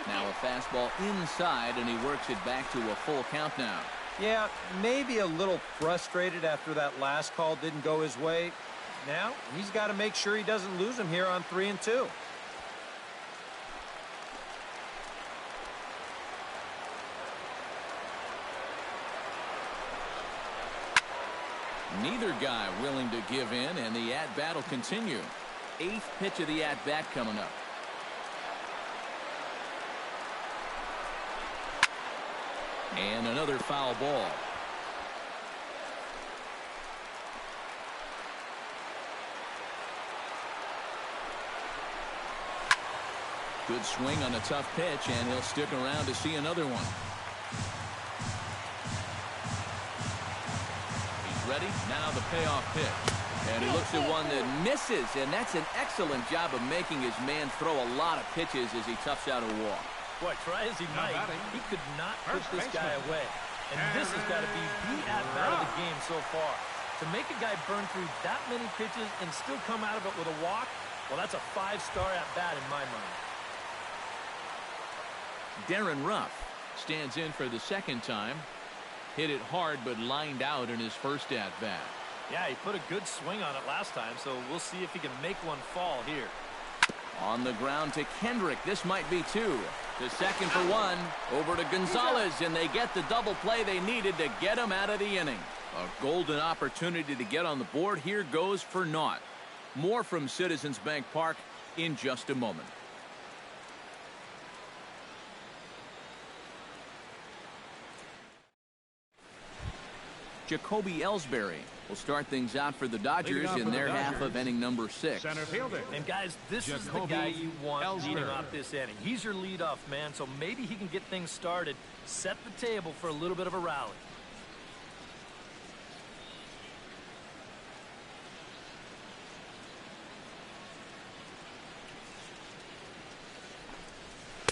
Now a fastball inside, and he works it back to a full count now. Yeah, maybe a little frustrated after that last call didn't go his way. Now he's got to make sure he doesn't lose him here on 3-2. Neither guy willing to give in, and the at-bat will continue. 8th pitch of the at-bat coming up. And another foul ball. Good swing on a tough pitch, and he'll stick around to see another one. He's ready. Now the payoff pitch. And he looks at one that misses, and that's an excellent job of making his man throw a lot of pitches as he toughs out a walk. Boy, try as he might, he could not put this guy away. And this has got to be the at-bat of the game so far. To make a guy burn through that many pitches and still come out of it with a walk, well, that's a 5-star at-bat in my mind. Darren Ruff stands in for the second time. Hit it hard, but lined out in his first at-bat. Yeah, he put a good swing on it last time, so we'll see if he can make one fall here. On the ground to Kendrick. This might be 2. To second for 1. Over to Gonzalez, and they get the double play they needed to get him out of the inning. A golden opportunity to get on the board. Here goes for naught. More from Citizens Bank Park in just a moment. Jacoby Ellsbury will start things out for the Dodgers in their half of inning number 6. Center fielder. And guys, this is the guy you want leading off this inning. He's your leadoff man, so maybe he can get things started, set the table for a little bit of a rally.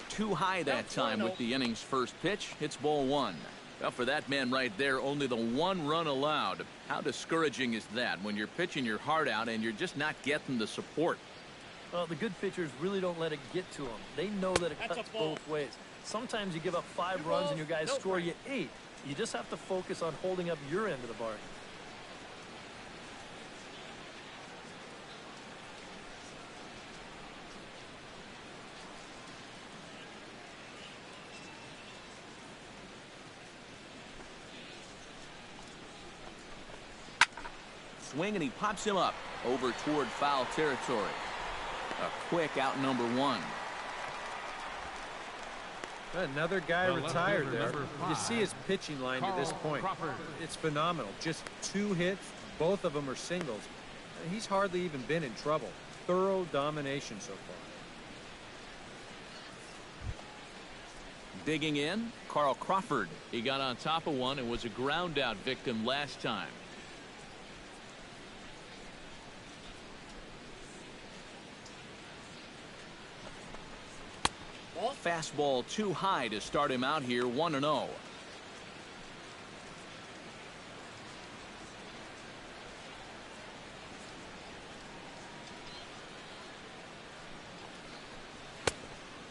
Too high that time with the inning's first pitch. It's ball 1. Well, for that man right there, only the 1 run allowed. How discouraging is that when you're pitching your heart out and you're just not getting the support? Well, the good pitchers really don't let it get to them. They know that it cuts both ways. Sometimes you give up 5 runs and your guys score you 8. You just have to focus on holding up your end of the bargain. Swing, and he pops him up over toward foul territory. A quick out number 1. Another guy retired there. You see his pitching line to this point. It's phenomenal. Just 2 hits. Both of them are singles. He's hardly even been in trouble. Thorough domination so far. Digging in, Carl Crawford. He got on top of one and was a ground out victim last time. Fastball too high to start him out here, 1-0.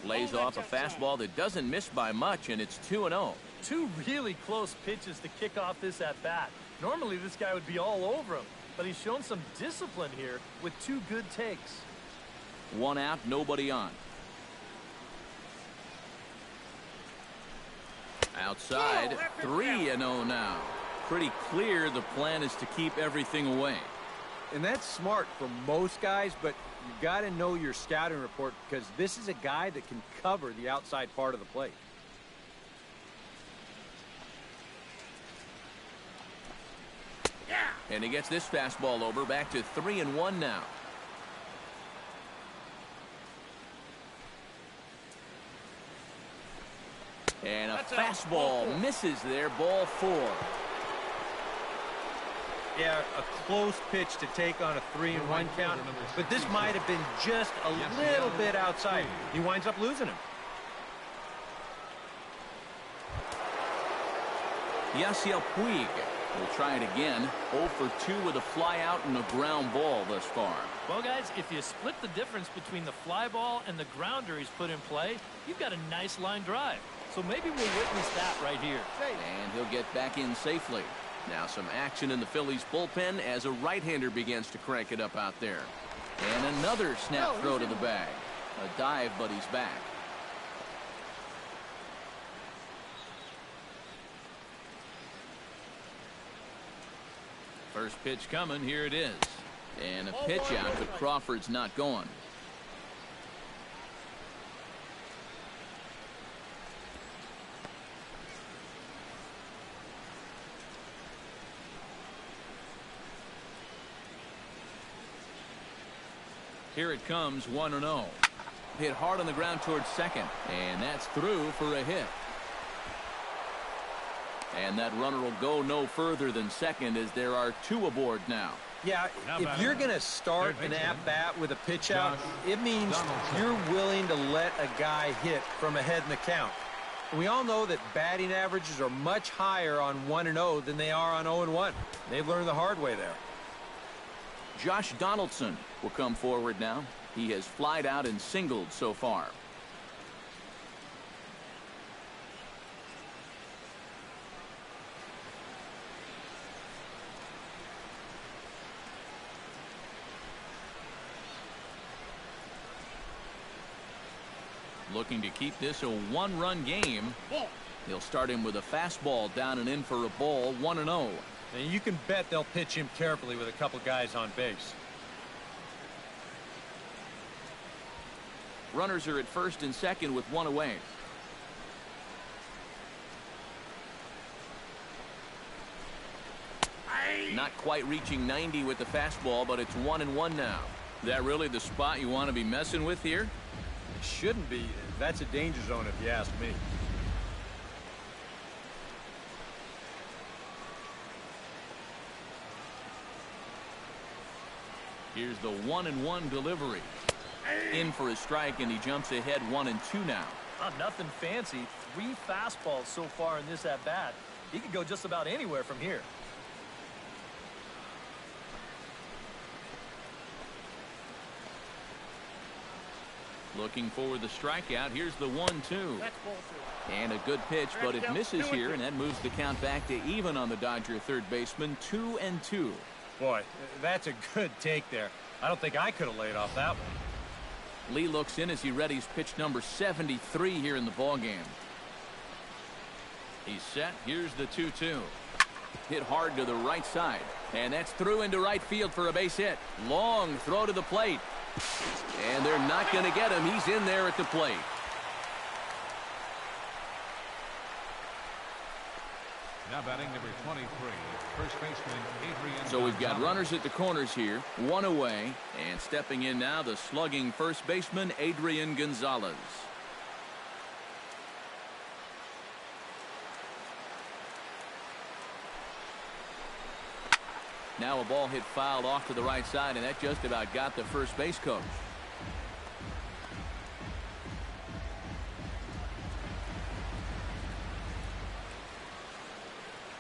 Lays off a fastball that doesn't miss by much, and it's 2-0. 2 really close pitches to kick off this at-bat. Normally this guy would be all over him, but he's shown some discipline here with 2 good takes. 1 out, nobody on. Outside, 3-0 now. Pretty clear the plan is to keep everything away. And that's smart for most guys, but you got to know your scouting report because this is a guy that can cover the outside part of the plate. And he gets this fastball over, back to 3-1 now. And a fastball misses there, ball 4. Yeah, a close pitch to take on a 3-1 count, but this might have been just a little bit outside. He winds up losing him. Yasiel Puig will try it again. 0 for 2 with a fly out and a ground ball thus far. Well, guys, if you split the difference between the fly ball and the grounder he's put in play, you've got a nice line drive. So maybe we'll witness that right here. And he'll get back in safely. Now some action in the Phillies bullpen as a right-hander begins to crank it up out there. And another snap throw to the bag. A dive, but he's back. First pitch coming. Here it is. And a pitch out, but Crawford's not going. Here it comes, 1-0. Hit hard on the ground towards second, and that's through for a hit. And that runner will go no further than second as there are 2 aboard now. Yeah, if you're going to start an at-bat with a pitch out, it means you're willing to let a guy hit from ahead in the count. We all know that batting averages are much higher on 1-0 than they are on 0-1. They've learned the hard way there. Josh Donaldson will come forward now. He has flied out and singled so far. Looking to keep this a 1-run game. He'll start him with a fastball down and in for a ball, 1-0. And you can bet they'll pitch him carefully with a couple guys on base. Runners are at first and second with 1 away. Not quite reaching 90 with the fastball, but it's 1-1 now. Is that really the spot you want to be messing with here? It shouldn't be. That's a danger zone if you ask me. Here's the 1-1 delivery. In for a strike, and he jumps ahead 1-2 now. Nothing fancy. 3 fastballs so far in this at-bat. He could go just about anywhere from here. Looking for the strikeout. Here's the 1-2. And a good pitch, but it misses here, and that moves the count back to even on the Dodger third baseman, 2-2. Boy, that's a good take there. I don't think I could have laid off that one. Lee looks in as he readies pitch number 73 here in the ballgame. He's set. Here's the 2-2. Hit hard to the right side, and that's through into right field for a base hit. Long throw to the plate, and they're not going to get him. He's in there at the plate. Now batting number 23, first baseman Adrian. So we've got runners at the corners here, 1 away, and stepping in now the slugging first baseman Adrian Gonzalez. Now a ball hit fouled off to the right side, and that just about got the first base coach.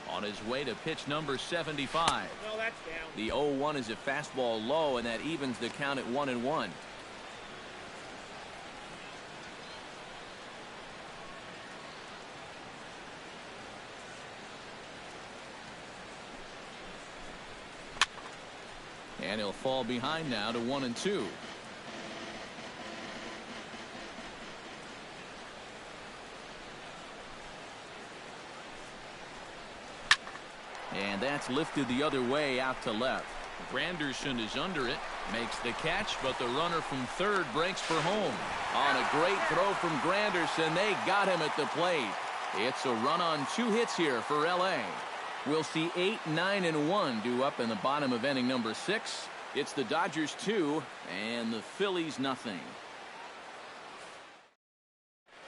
On his way to pitch number 75. No, that's down. The 0-1 is a fastball low, and that evens the count at 1-1. And he'll fall behind now to 1-2. And that's lifted the other way out to left. Granderson is under it, makes the catch, but the runner from third breaks for home. On a great throw from Granderson, they got him at the plate. It's a run on 2 hits here for LA. We'll see 8, 9, and 1 due up in the bottom of inning number 6. It's the Dodgers 2 and the Phillies nothing.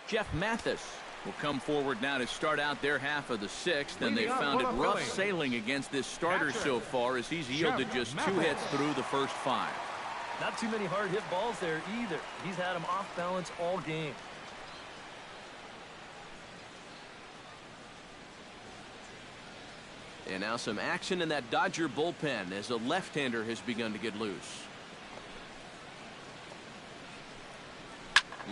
Jeff Mathis will come forward now to start out their half of the 6th, and they found it rough sailing against this starter so far as he's yielded just 2 hits through the first 5. Not too many hard hit balls there either. He's had them off balance all game. And now some action in that Dodger bullpen as a left-hander has begun to get loose.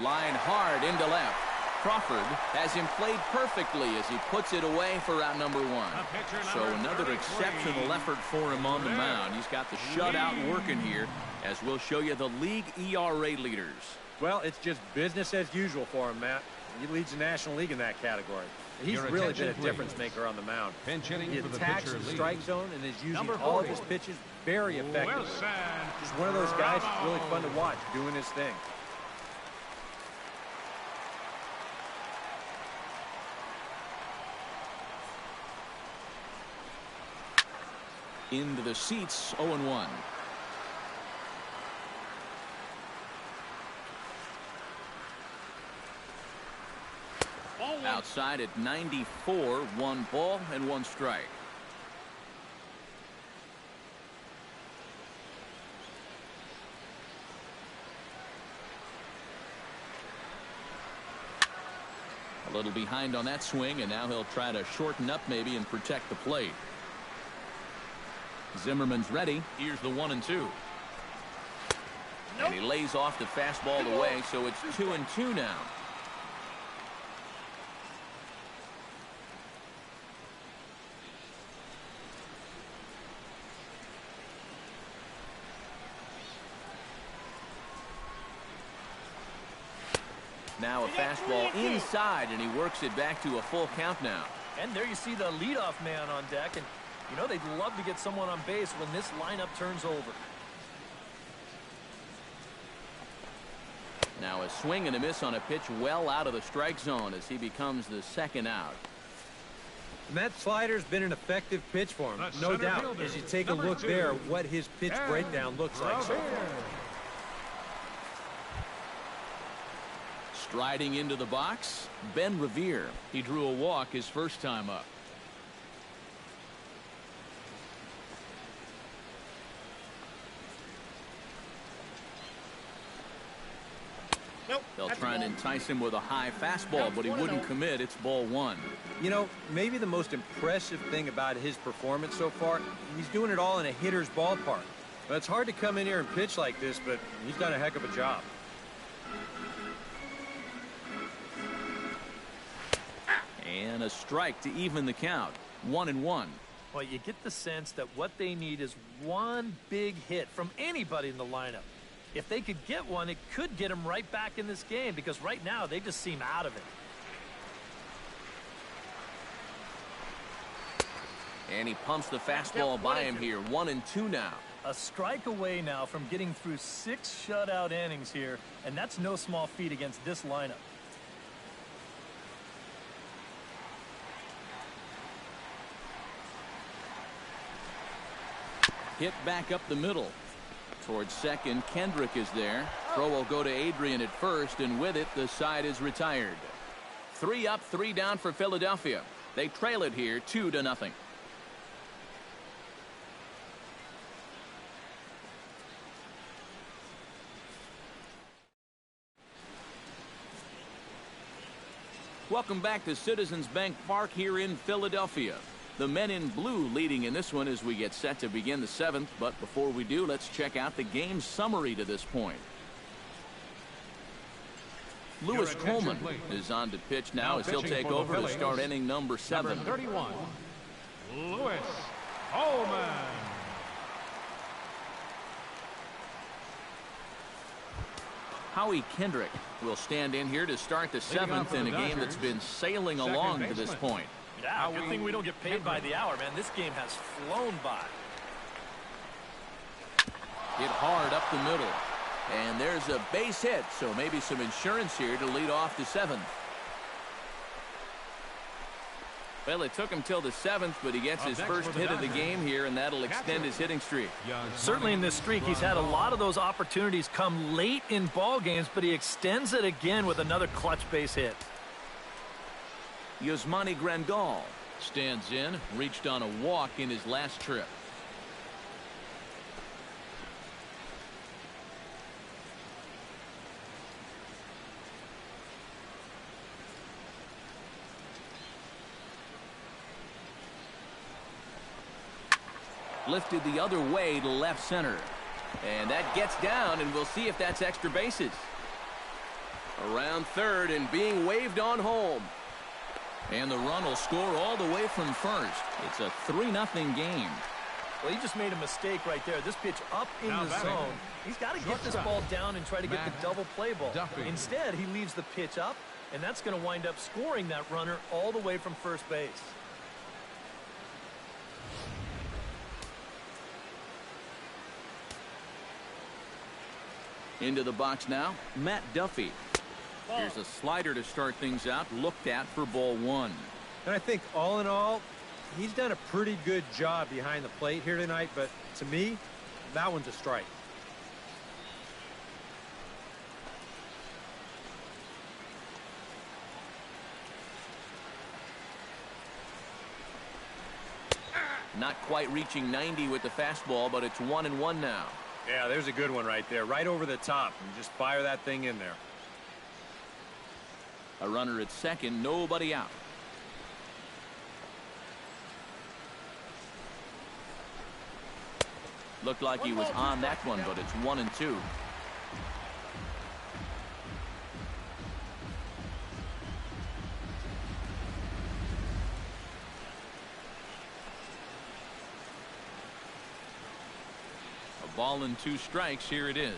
Line hard into left. Crawford has him played perfectly as he puts it away for out number 1. So another exceptional effort for him on the mound. He's got the shutout working here, as we'll show you the league ERA leaders. Well, it's just business as usual for him, Matt. He leads the National League in that category. He's really been a difference maker on the mound. He attacks the strike zone and is using all of his pitches very effectively. Just one of those guys that's really fun to watch doing his thing. Into the seats, 0-1. Outside at 94, 1 ball and 1 strike. A little behind on that swing, and now he'll try to shorten up maybe and protect the plate. Zimmerman's ready. Here's the 1-2. And he lays off the fastball away, so it's 2-2 now. Now a fastball inside, and he works it back to a full count now. And there you see the leadoff man on deck, and you know they'd love to get someone on base when this lineup turns over. Now a swing and a miss on a pitch well out of the strike zone as he becomes the second out. And that slider's been an effective pitch for him, no doubt. As you take a look there, what his pitch breakdown looks like so far. Striding into the box, Ben Revere. He drew a walk his first time up. They'll try and entice him with a high fastball, but he wouldn't commit. It's ball 1. You know, maybe the most impressive thing about his performance so far, he's doing it all in a hitter's ballpark. But it's hard to come in here and pitch like this, but he's done a heck of a job. And a strike to even the count. 1-1. Well, you get the sense that what they need is one big hit from anybody in the lineup. If they could get one, it could get them right back in this game, because right now they just seem out of it. And he pumps the fastball by him here. 1-2 now. A strike away now from getting through 6 shutout innings here, and that's no small feat against this lineup. Hit back up the middle. Towards second, Kendrick is there. Throw will go to Adrian at first, and with it, the side is retired. 3 up, 3 down for Philadelphia. They trail it here 2-0. Welcome back to Citizens Bank Park here in Philadelphia. The men in blue leading in this one as we get set to begin the 7th. But before we do, let's check out the game summary to this point. Lewis Coleman is on to pitch now as he'll take over to start inning number 7. Number 31, Lewis Coleman. Howie Kendrick will stand in here to start the 7th in a game that's been sailing along to this point. Yeah, good thing we don't get paid by the hour, man. This game has flown by. Hit hard up the middle. And there's a base hit, so maybe some insurance here to lead off the 7th. Well, it took him till the 7th, but he gets his first hit of the game here, and that'll extend his hitting streak. Certainly in this streak, he's had a lot of those opportunities come late in ball games, but he extends it again with another clutch base hit. Yasmani Grandal Stands in, reached on a walk in his last trip. lifted the other way to left center. And that gets down, and we'll see if that's extra bases. Around third and being waved on home. And the run will score all the way from first. It's a 3-0 game. Well, he just made a mistake right there. This pitch up in the zone. He's got to get this ball down and try to get the double play ball. Instead, he leaves the pitch up, and that's going to wind up scoring that runner all the way from first base. Into the box now, Matt Duffy. Here's a slider to start things out, looked at for ball one. And I think all in all, he's done a pretty good job behind the plate here tonight, but to me, that one's a strike. Not quite reaching 90 with the fastball, but it's 1-1 now. Yeah, there's a good one right there, right over the top, and just fire that thing in there. A runner at second, nobody out. Looked like he was on that one, but it's 1-2. A ball and 2 strikes. Here it is.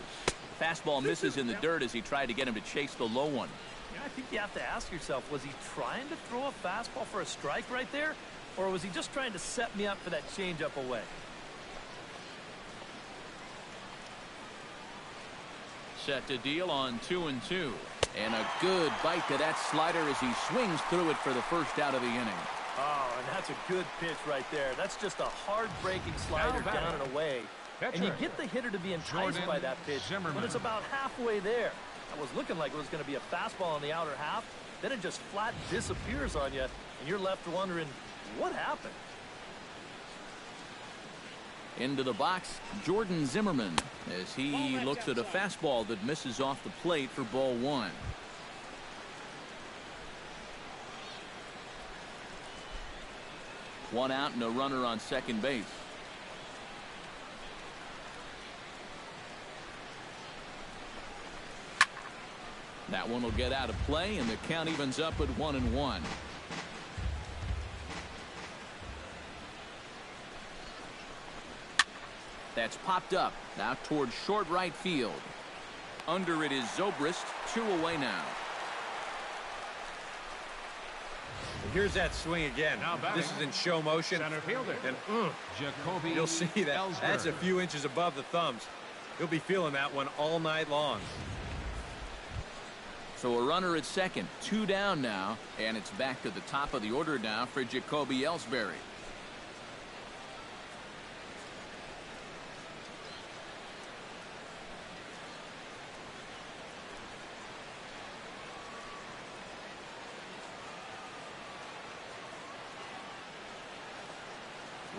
Fastball misses in the dirt as he tried to get him to chase the low one. I think you have to ask yourself, was he trying to throw a fastball for a strike right there? Or was he just trying to set me up for that changeup away? Set to deal on 2-2. And a good bite to that slider as he swings through it for the first out of the inning. Oh, and that's a good pitch right there. That's just a hard-breaking slider down and away. And you get the hitter to be enticed by that pitch when it's about halfway there. It was looking like it was going to be a fastball on the outer half. Then it just flat disappears on you, and you're left wondering, what happened? Into the box, Jordan Zimmerman, as he looks at a fastball that misses off the plate for ball one. One out and a runner on second base. That one will get out of play, and the count evens up at 1-1. That's popped up now towards short right field. Under it is Zobrist, 2 away now. Here's that swing again. This is in show motion. Center fielder. And you'll see that that's a few inches above the thumbs. You'll be feeling that one all night long. So a runner at second, 2 down now, and it's back to the top of the order now for Jacoby Ellsbury.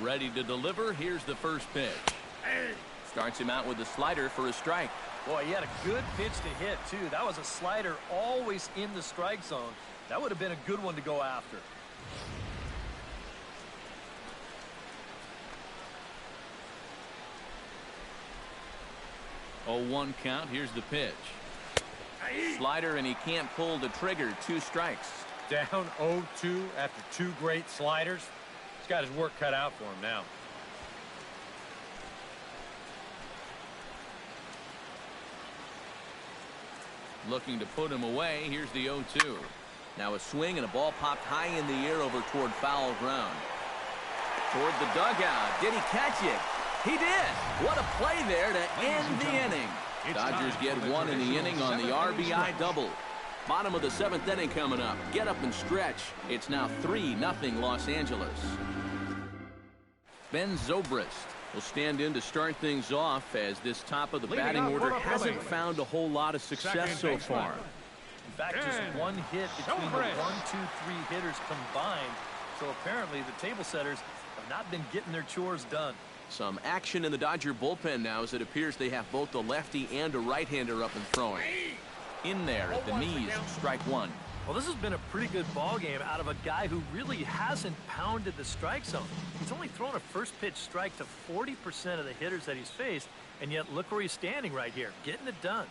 Ready to deliver. Here's the first pitch. Starts him out with the slider for a strike. Boy, he had a good pitch to hit, too. That was a slider always in the strike zone. That would have been a good one to go after. Oh, 1 count. Here's the pitch. Slider, and he can't pull the trigger. 2 strikes. Down 0-2 after 2 great sliders. He's got his work cut out for him now. Looking to put him away. Here's the 0-2. Now a swing and a ball popped high in the air over toward foul ground. Toward the dugout. Did he catch it? He did. What a play there to end the inning. Dodgers get one in the inning on the RBI double. Bottom of the 7th inning coming up. Get up and stretch. It's now 3-0 Los Angeles. Ben Zobrist will stand in to start things off, as this top of the batting order hasn't found a whole lot of success so far. In fact, just one hit between the 1, 2, 3 hitters combined. So apparently the table setters have not been getting their chores done. Some action in the Dodger bullpen now, as it appears they have both a lefty and a right-hander up and throwing. In there at the knees, strike one. Well, this has been a pretty good ball game out of a guy who really hasn't pounded the strike zone. He's only thrown a first pitch strike to 40% of the hitters that he's faced, and yet look where he's standing right here, getting it done.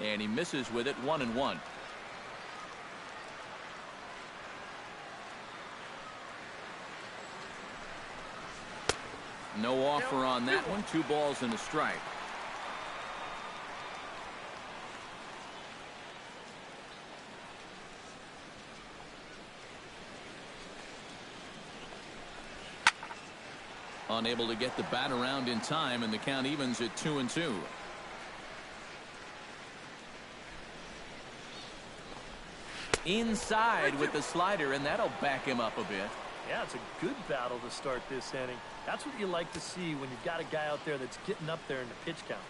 And he misses with it, 1-1. No offer on that one. 2 balls and a strike. Unable to get the bat around in time, and the count evens at 2-2. Inside with the slider, and that'll back him up a bit. Yeah, it's a good battle to start this inning. That's what you like to see when you've got a guy out there that's getting up there in the pitch count.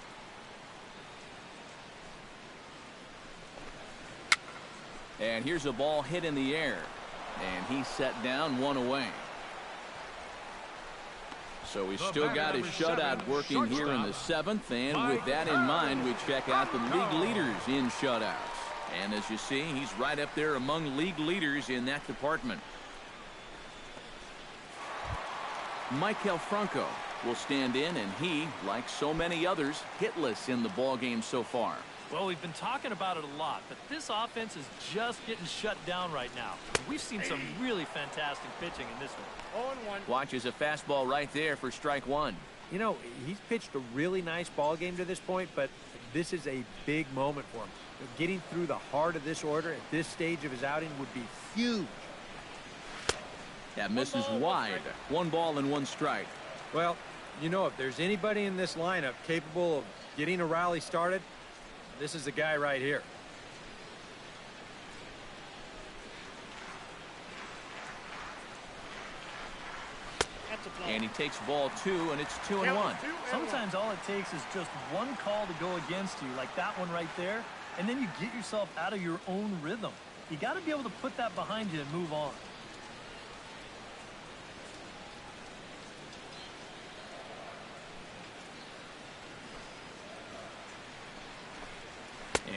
And here's a ball hit in the air, and he's set down, 1 away. So he's still got his shutout working here in the 7th, and with that in mind, we check out the league leaders in shutouts. And as you see, he's right up there among league leaders in that department. Maikel Franco will stand in, and he, like so many others, hitless in the ballgame so far. Well, we've been talking about it a lot, but this offense is just getting shut down right now. We've seen some really fantastic pitching in this one. 0-1. Watches a fastball right there for strike one. You know, he's pitched a really nice ball game to this point, but this is a big moment for him. Getting through the heart of this order at this stage of his outing would be huge. That misses wide. 1 ball and 1 strike. Well, you know, if there's anybody in this lineup capable of getting a rally started, this is the guy right here. And he takes ball 2, and it's 2-1. Sometimes all it takes is just one call to go against you, like that one right there, and then you get yourself out of your own rhythm. You got to be able to put that behind you and move on.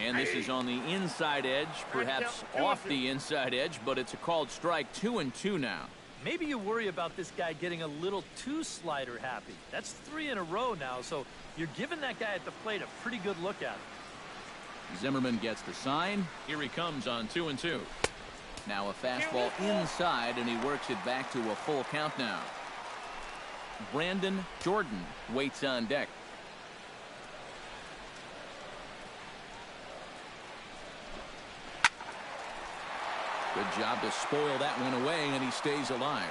And this is on the inside edge, perhaps off the inside edge, but it's a called strike. 2-2 now. Maybe you worry about this guy getting a little too slider happy. That's 3 in a row now, so you're giving that guy at the plate a pretty good look at it. Zimmerman gets the sign. Here he comes on 2-2. Now a fastball inside, and he works it back to a full count now. Brandon Jordan waits on deck. Good job to spoil that one away, and he stays alive.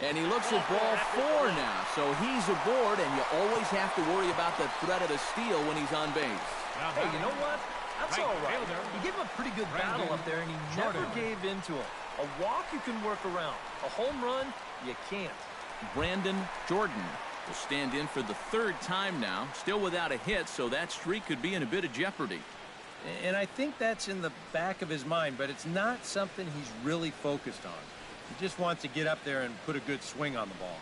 And he looks at ball 4 now, so he's aboard, and you always have to worry about the threat of a steal when he's on base. Hey, you know what? That's all right. He gave him a pretty good battle up there, and he never gave in to him. A walk you can work around. A home run, you can't. Brandon Jordan will stand in for the 3rd time now, still without a hit, so that streak could be in a bit of jeopardy. And I think that's in the back of his mind, but it's not something he's really focused on. He just wants to get up there and put a good swing on the ball.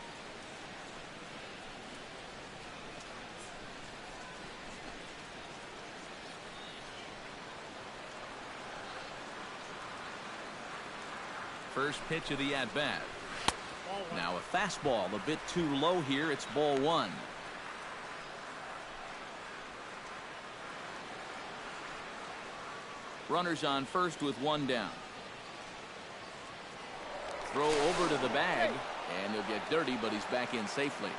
First pitch of the at-bat. Now a fastball a bit too low here. It's ball 1. Runners on first with 1 down. Throw over to the bag, and he'll get dirty, but he's back in safely.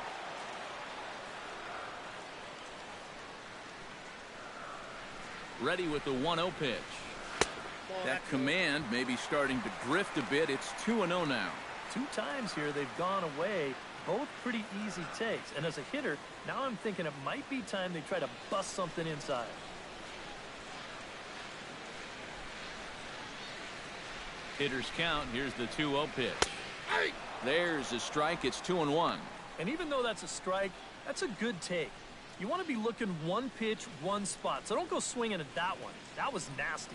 Ready with the 1-0 pitch. That command may be starting to drift a bit. It's 2-0 now. 2 times here they've gone away. Both pretty easy takes. And as a hitter, now I'm thinking it might be time they try to bust something inside. Hitters count. Here's the 2-0 pitch. There's a strike. It's 2-1. And even though that's a strike, that's a good take. You want to be looking one pitch, one spot. So don't go swinging at that one. That was nasty.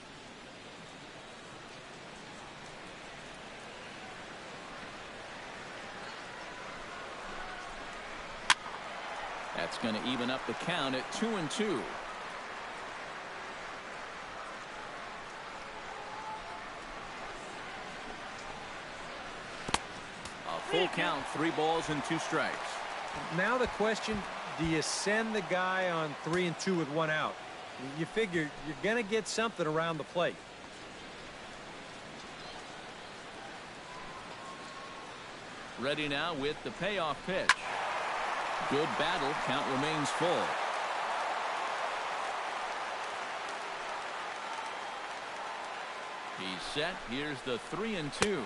That's going to even up the count at 2-2. A full count, 3 balls and 2 strikes. Now the question, do you send the guy on 3-2 with 1 out? You figure you're going to get something around the plate. Ready now with the payoff pitch. Good battle. Count remains full. He's set. Here's the 3-2.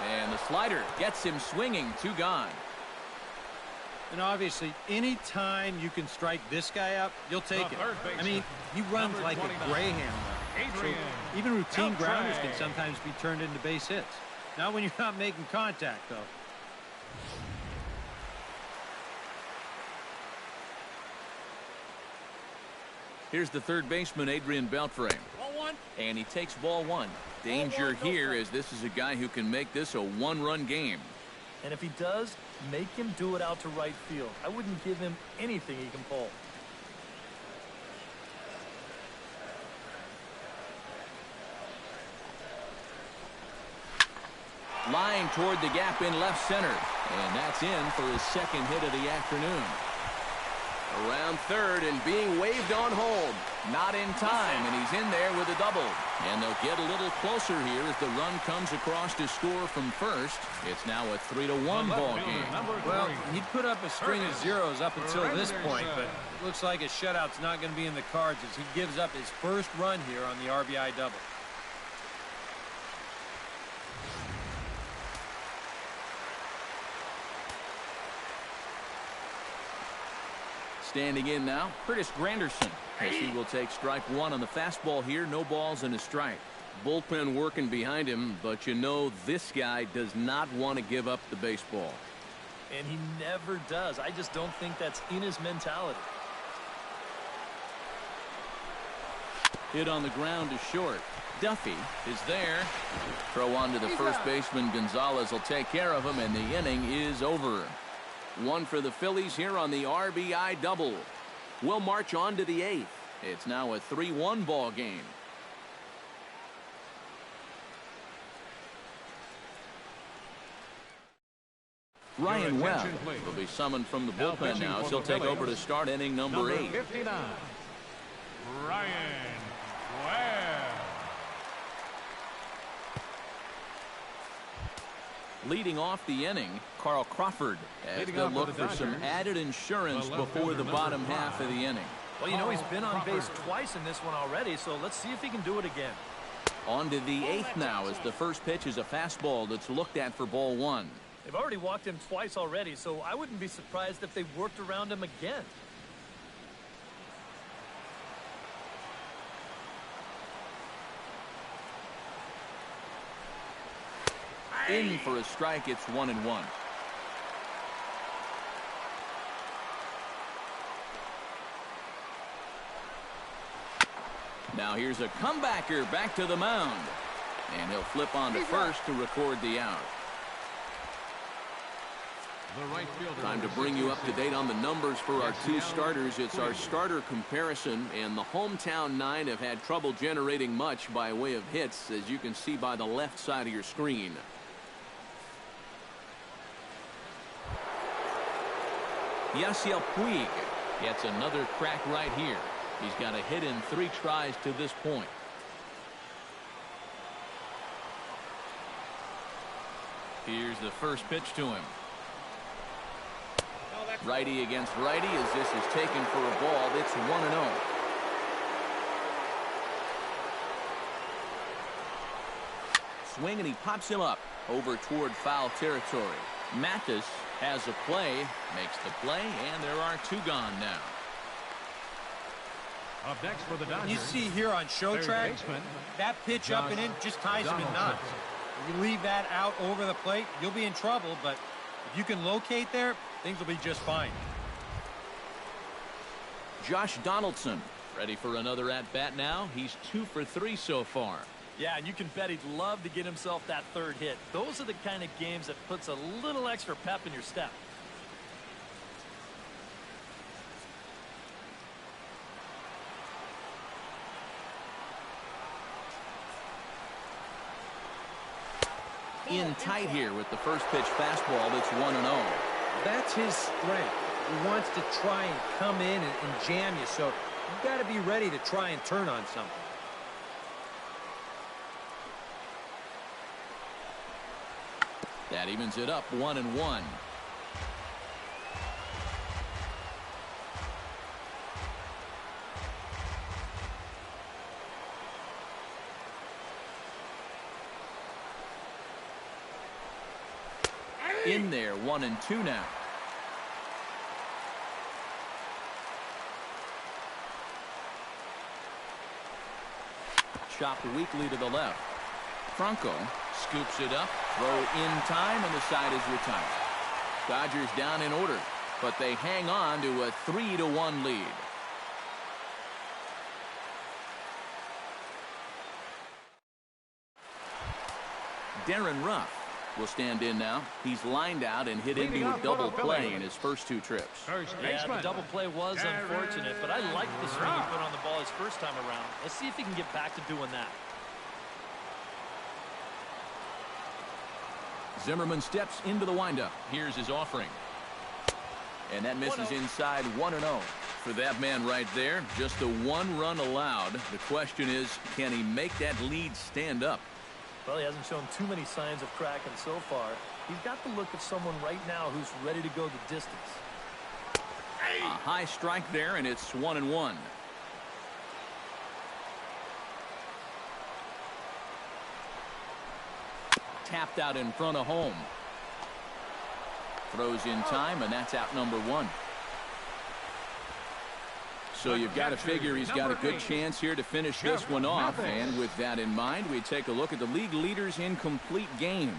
And the slider gets him swinging. 2 gone. And obviously, any time you can strike this guy up, you'll take it. I mean, he runs like a greyhound. So even routine grounders can sometimes be turned into base hits. Not when you're not making contact, though. Here's the third baseman, Adrian Beltre. And he takes ball 1. Danger here, as this is a guy who can make this a 1-run game. And if he does, make him do it out to right field. I wouldn't give him anything he can pull. Line toward the gap in left center. And that's in for his second hit of the afternoon. Around third and being waved on home. Not in time, and he's in there with a double. And they'll get a little closer here as the run comes across to score from first. It's now a 3-1 ball game. Well, he'd put up a string of zeros up until this point, but it looks like a shutout's not going to be in the cards as he gives up his first run here on the RBI double. Standing in now, Curtis Granderson, as he will take strike 1 on the fastball here. No balls and a strike. Bullpen working behind him, but you know this guy does not want to give up the baseball. And he never does. I just don't think that's in his mentality. Hit on the ground to short. Duffy is there. Throw on to the first baseman. Gonzalez will take care of him, and the inning is over. 1 for the Phillies here on the RBI double. We'll march on to the 8th. It's now a 3-1 ball game. Ryan Webb will be summoned from the bullpen now, as he'll take over to start inning number 8. 59, Ryan Webb. Leading off the inning, Carl Crawford, as they'll look for some added insurance before the bottom half of the inning. Well, you know, he's been on base twice in this one already, so let's see if he can do it again. On to the 8th now, as the first pitch is a fastball that's looked at for ball 1. They've already walked him twice already, so I wouldn't be surprised if they worked around him again. In for a strike. It's 1-1. Now here's a comebacker back to the mound, and he'll flip on to first to record the out. Time to bring you up to date on the numbers for our 2 starters. It's our starter comparison, and the hometown 9 have had trouble generating much by way of hits, as you can see by the left side of your screen. Yasiel Puig gets another crack right here. He's got a hit in 3 tries to this point. Here's the first pitch to him. Righty against righty, as this is taken for a ball. It's 1-0. swing, and he pops him up over toward foul territory. Mathis has a play, makes the play, and there are two gone now. Up next for the Dodgers. You see here on show track, that pitch up and in just ties him in knots. If you leave that out over the plate, you'll be in trouble, but if you can locate there, things will be just fine. Josh Donaldson ready for another at-bat now. He's 2 for 3 so far. Yeah, and you can bet he'd love to get himself that third hit. Those are the kind of games that puts a little extra pep in your step. In tight here with the first pitch fastball that's 1-0. That's his strength. He wants to try and come in and jam you, so you've got to be ready to try and turn on something. That evens it up 1-1. In there, 1-2 now. Chopped weakly to the left. Franco scoops it up, throw in time, and the side is retired. Dodgers down in order, but they hang on to a 3-1 lead. Darren Ruff will stand in now. He's lined out and hit into a double play in his first 2 trips. Yeah, the double play was unfortunate, but I like the swing he put on the ball his first time around. Let's see if he can get back to doing that. Zimmerman steps into the windup. Here's his offering. And that misses inside 1-0. For that man right there, just the 1 run allowed. The question is, can he make that lead stand up? Well, he hasn't shown too many signs of cracking so far. He's got the look of someone right now who's ready to go the distance. A high strike there, and it's 1-1. Tapped out in front of home. Throws in time, and that's out number 1. So you've got to figure he's got a good chance here to finish this one off. And with that in mind, we take a look at the league leaders in complete games.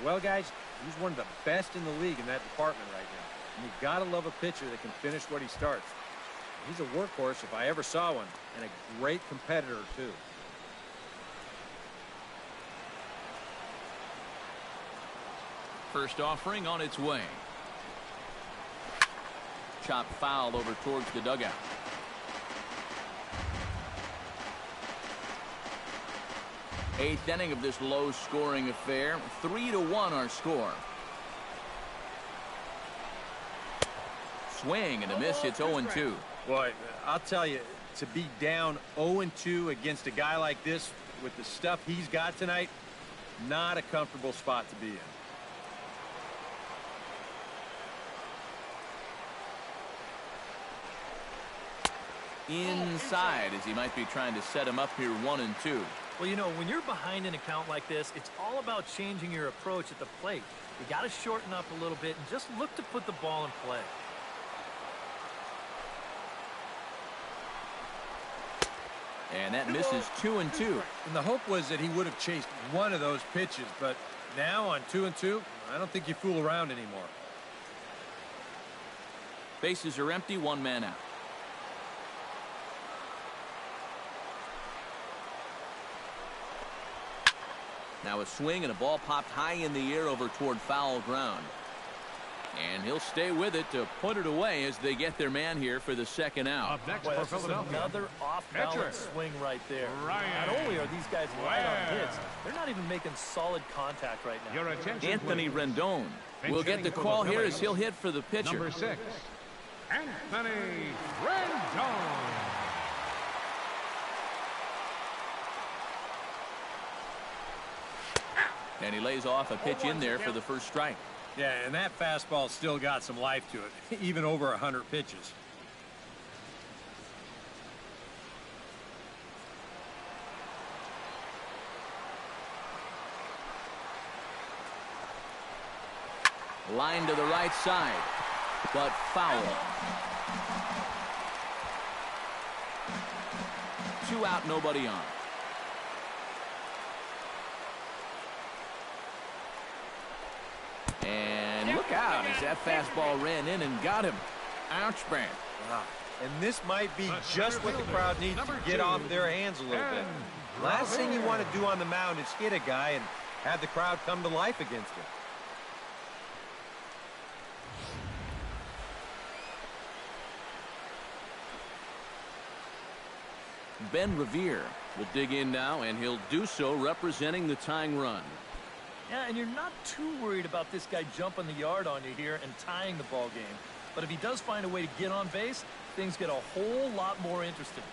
Well, guys, he's one of the best in the league in that department right now. And you've got to love a pitcher that can finish what he starts. He's a workhorse if I ever saw one, and a great competitor, too. First offering on its way. Chopped foul over towards the dugout. Eighth inning of this low-scoring affair. 3-1 our score. Swing and a miss. It's 0-2. Boy, I'll tell you, to be down 0-2 against a guy like this with the stuff he's got tonight, not a comfortable spot to be in. Inside, as he might be trying to set him up here 1-2. Well, you know, when you're behind in a count like this, it's all about changing your approach at the plate. You got to shorten up a little bit and just look to put the ball in play. And that misses 2-2. And the hope was that he would have chased one of those pitches, but now on 2-2, I don't think you fool around anymore. Bases are empty, 1 man out. Now a swing and a ball popped high in the air over toward foul ground. And he'll stay with it to put it away as they get their man here for the second out. Up next Boy, for Philadelphia. Another off-balance swing right there. Ryan. Not only are these guys light on hits, they're not even making solid contact right now. Your attention, Anthony please. Rendon will get the call here as he'll hit for the pitcher. Number 6, Anthony Rendon. And he lays off a pitch in there for the first strike. Yeah, and that fastball still got some life to it, even over 100 pitches. Line to the right side, but foul. 2 out, nobody on. And look out as that fastball ran in and got him. Ouch, man. Wow. And this might be just what the crowd needs to get off their hands a little bit. Last thing you want to do on the mound is hit a guy and have the crowd come to life against him. Ben Revere will dig in now, and he'll do so representing the tying run. Yeah, and you're not too worried about this guy jumping the yard on you here and tying the ball game. But if he does find a way to get on base, things get a whole lot more interesting.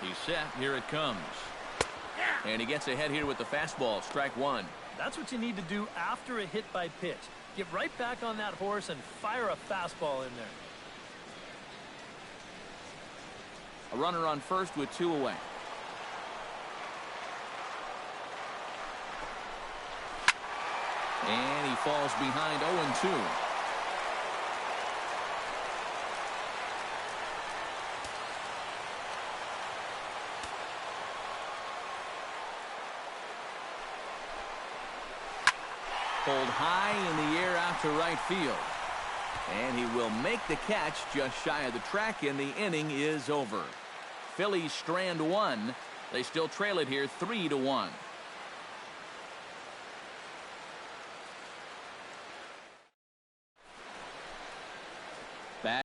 He's set. Here it comes. And he gets ahead here with the fastball. Strike 1. That's what you need to do after a hit by pitch. Get right back on that horse and fire a fastball in there. A runner on first with 2 away. And he falls behind 0-2. Pulled high in the air out to right field. And he will make the catch just shy of the track, and the inning is over. Phillies strand 1. They still trail it here 3-1.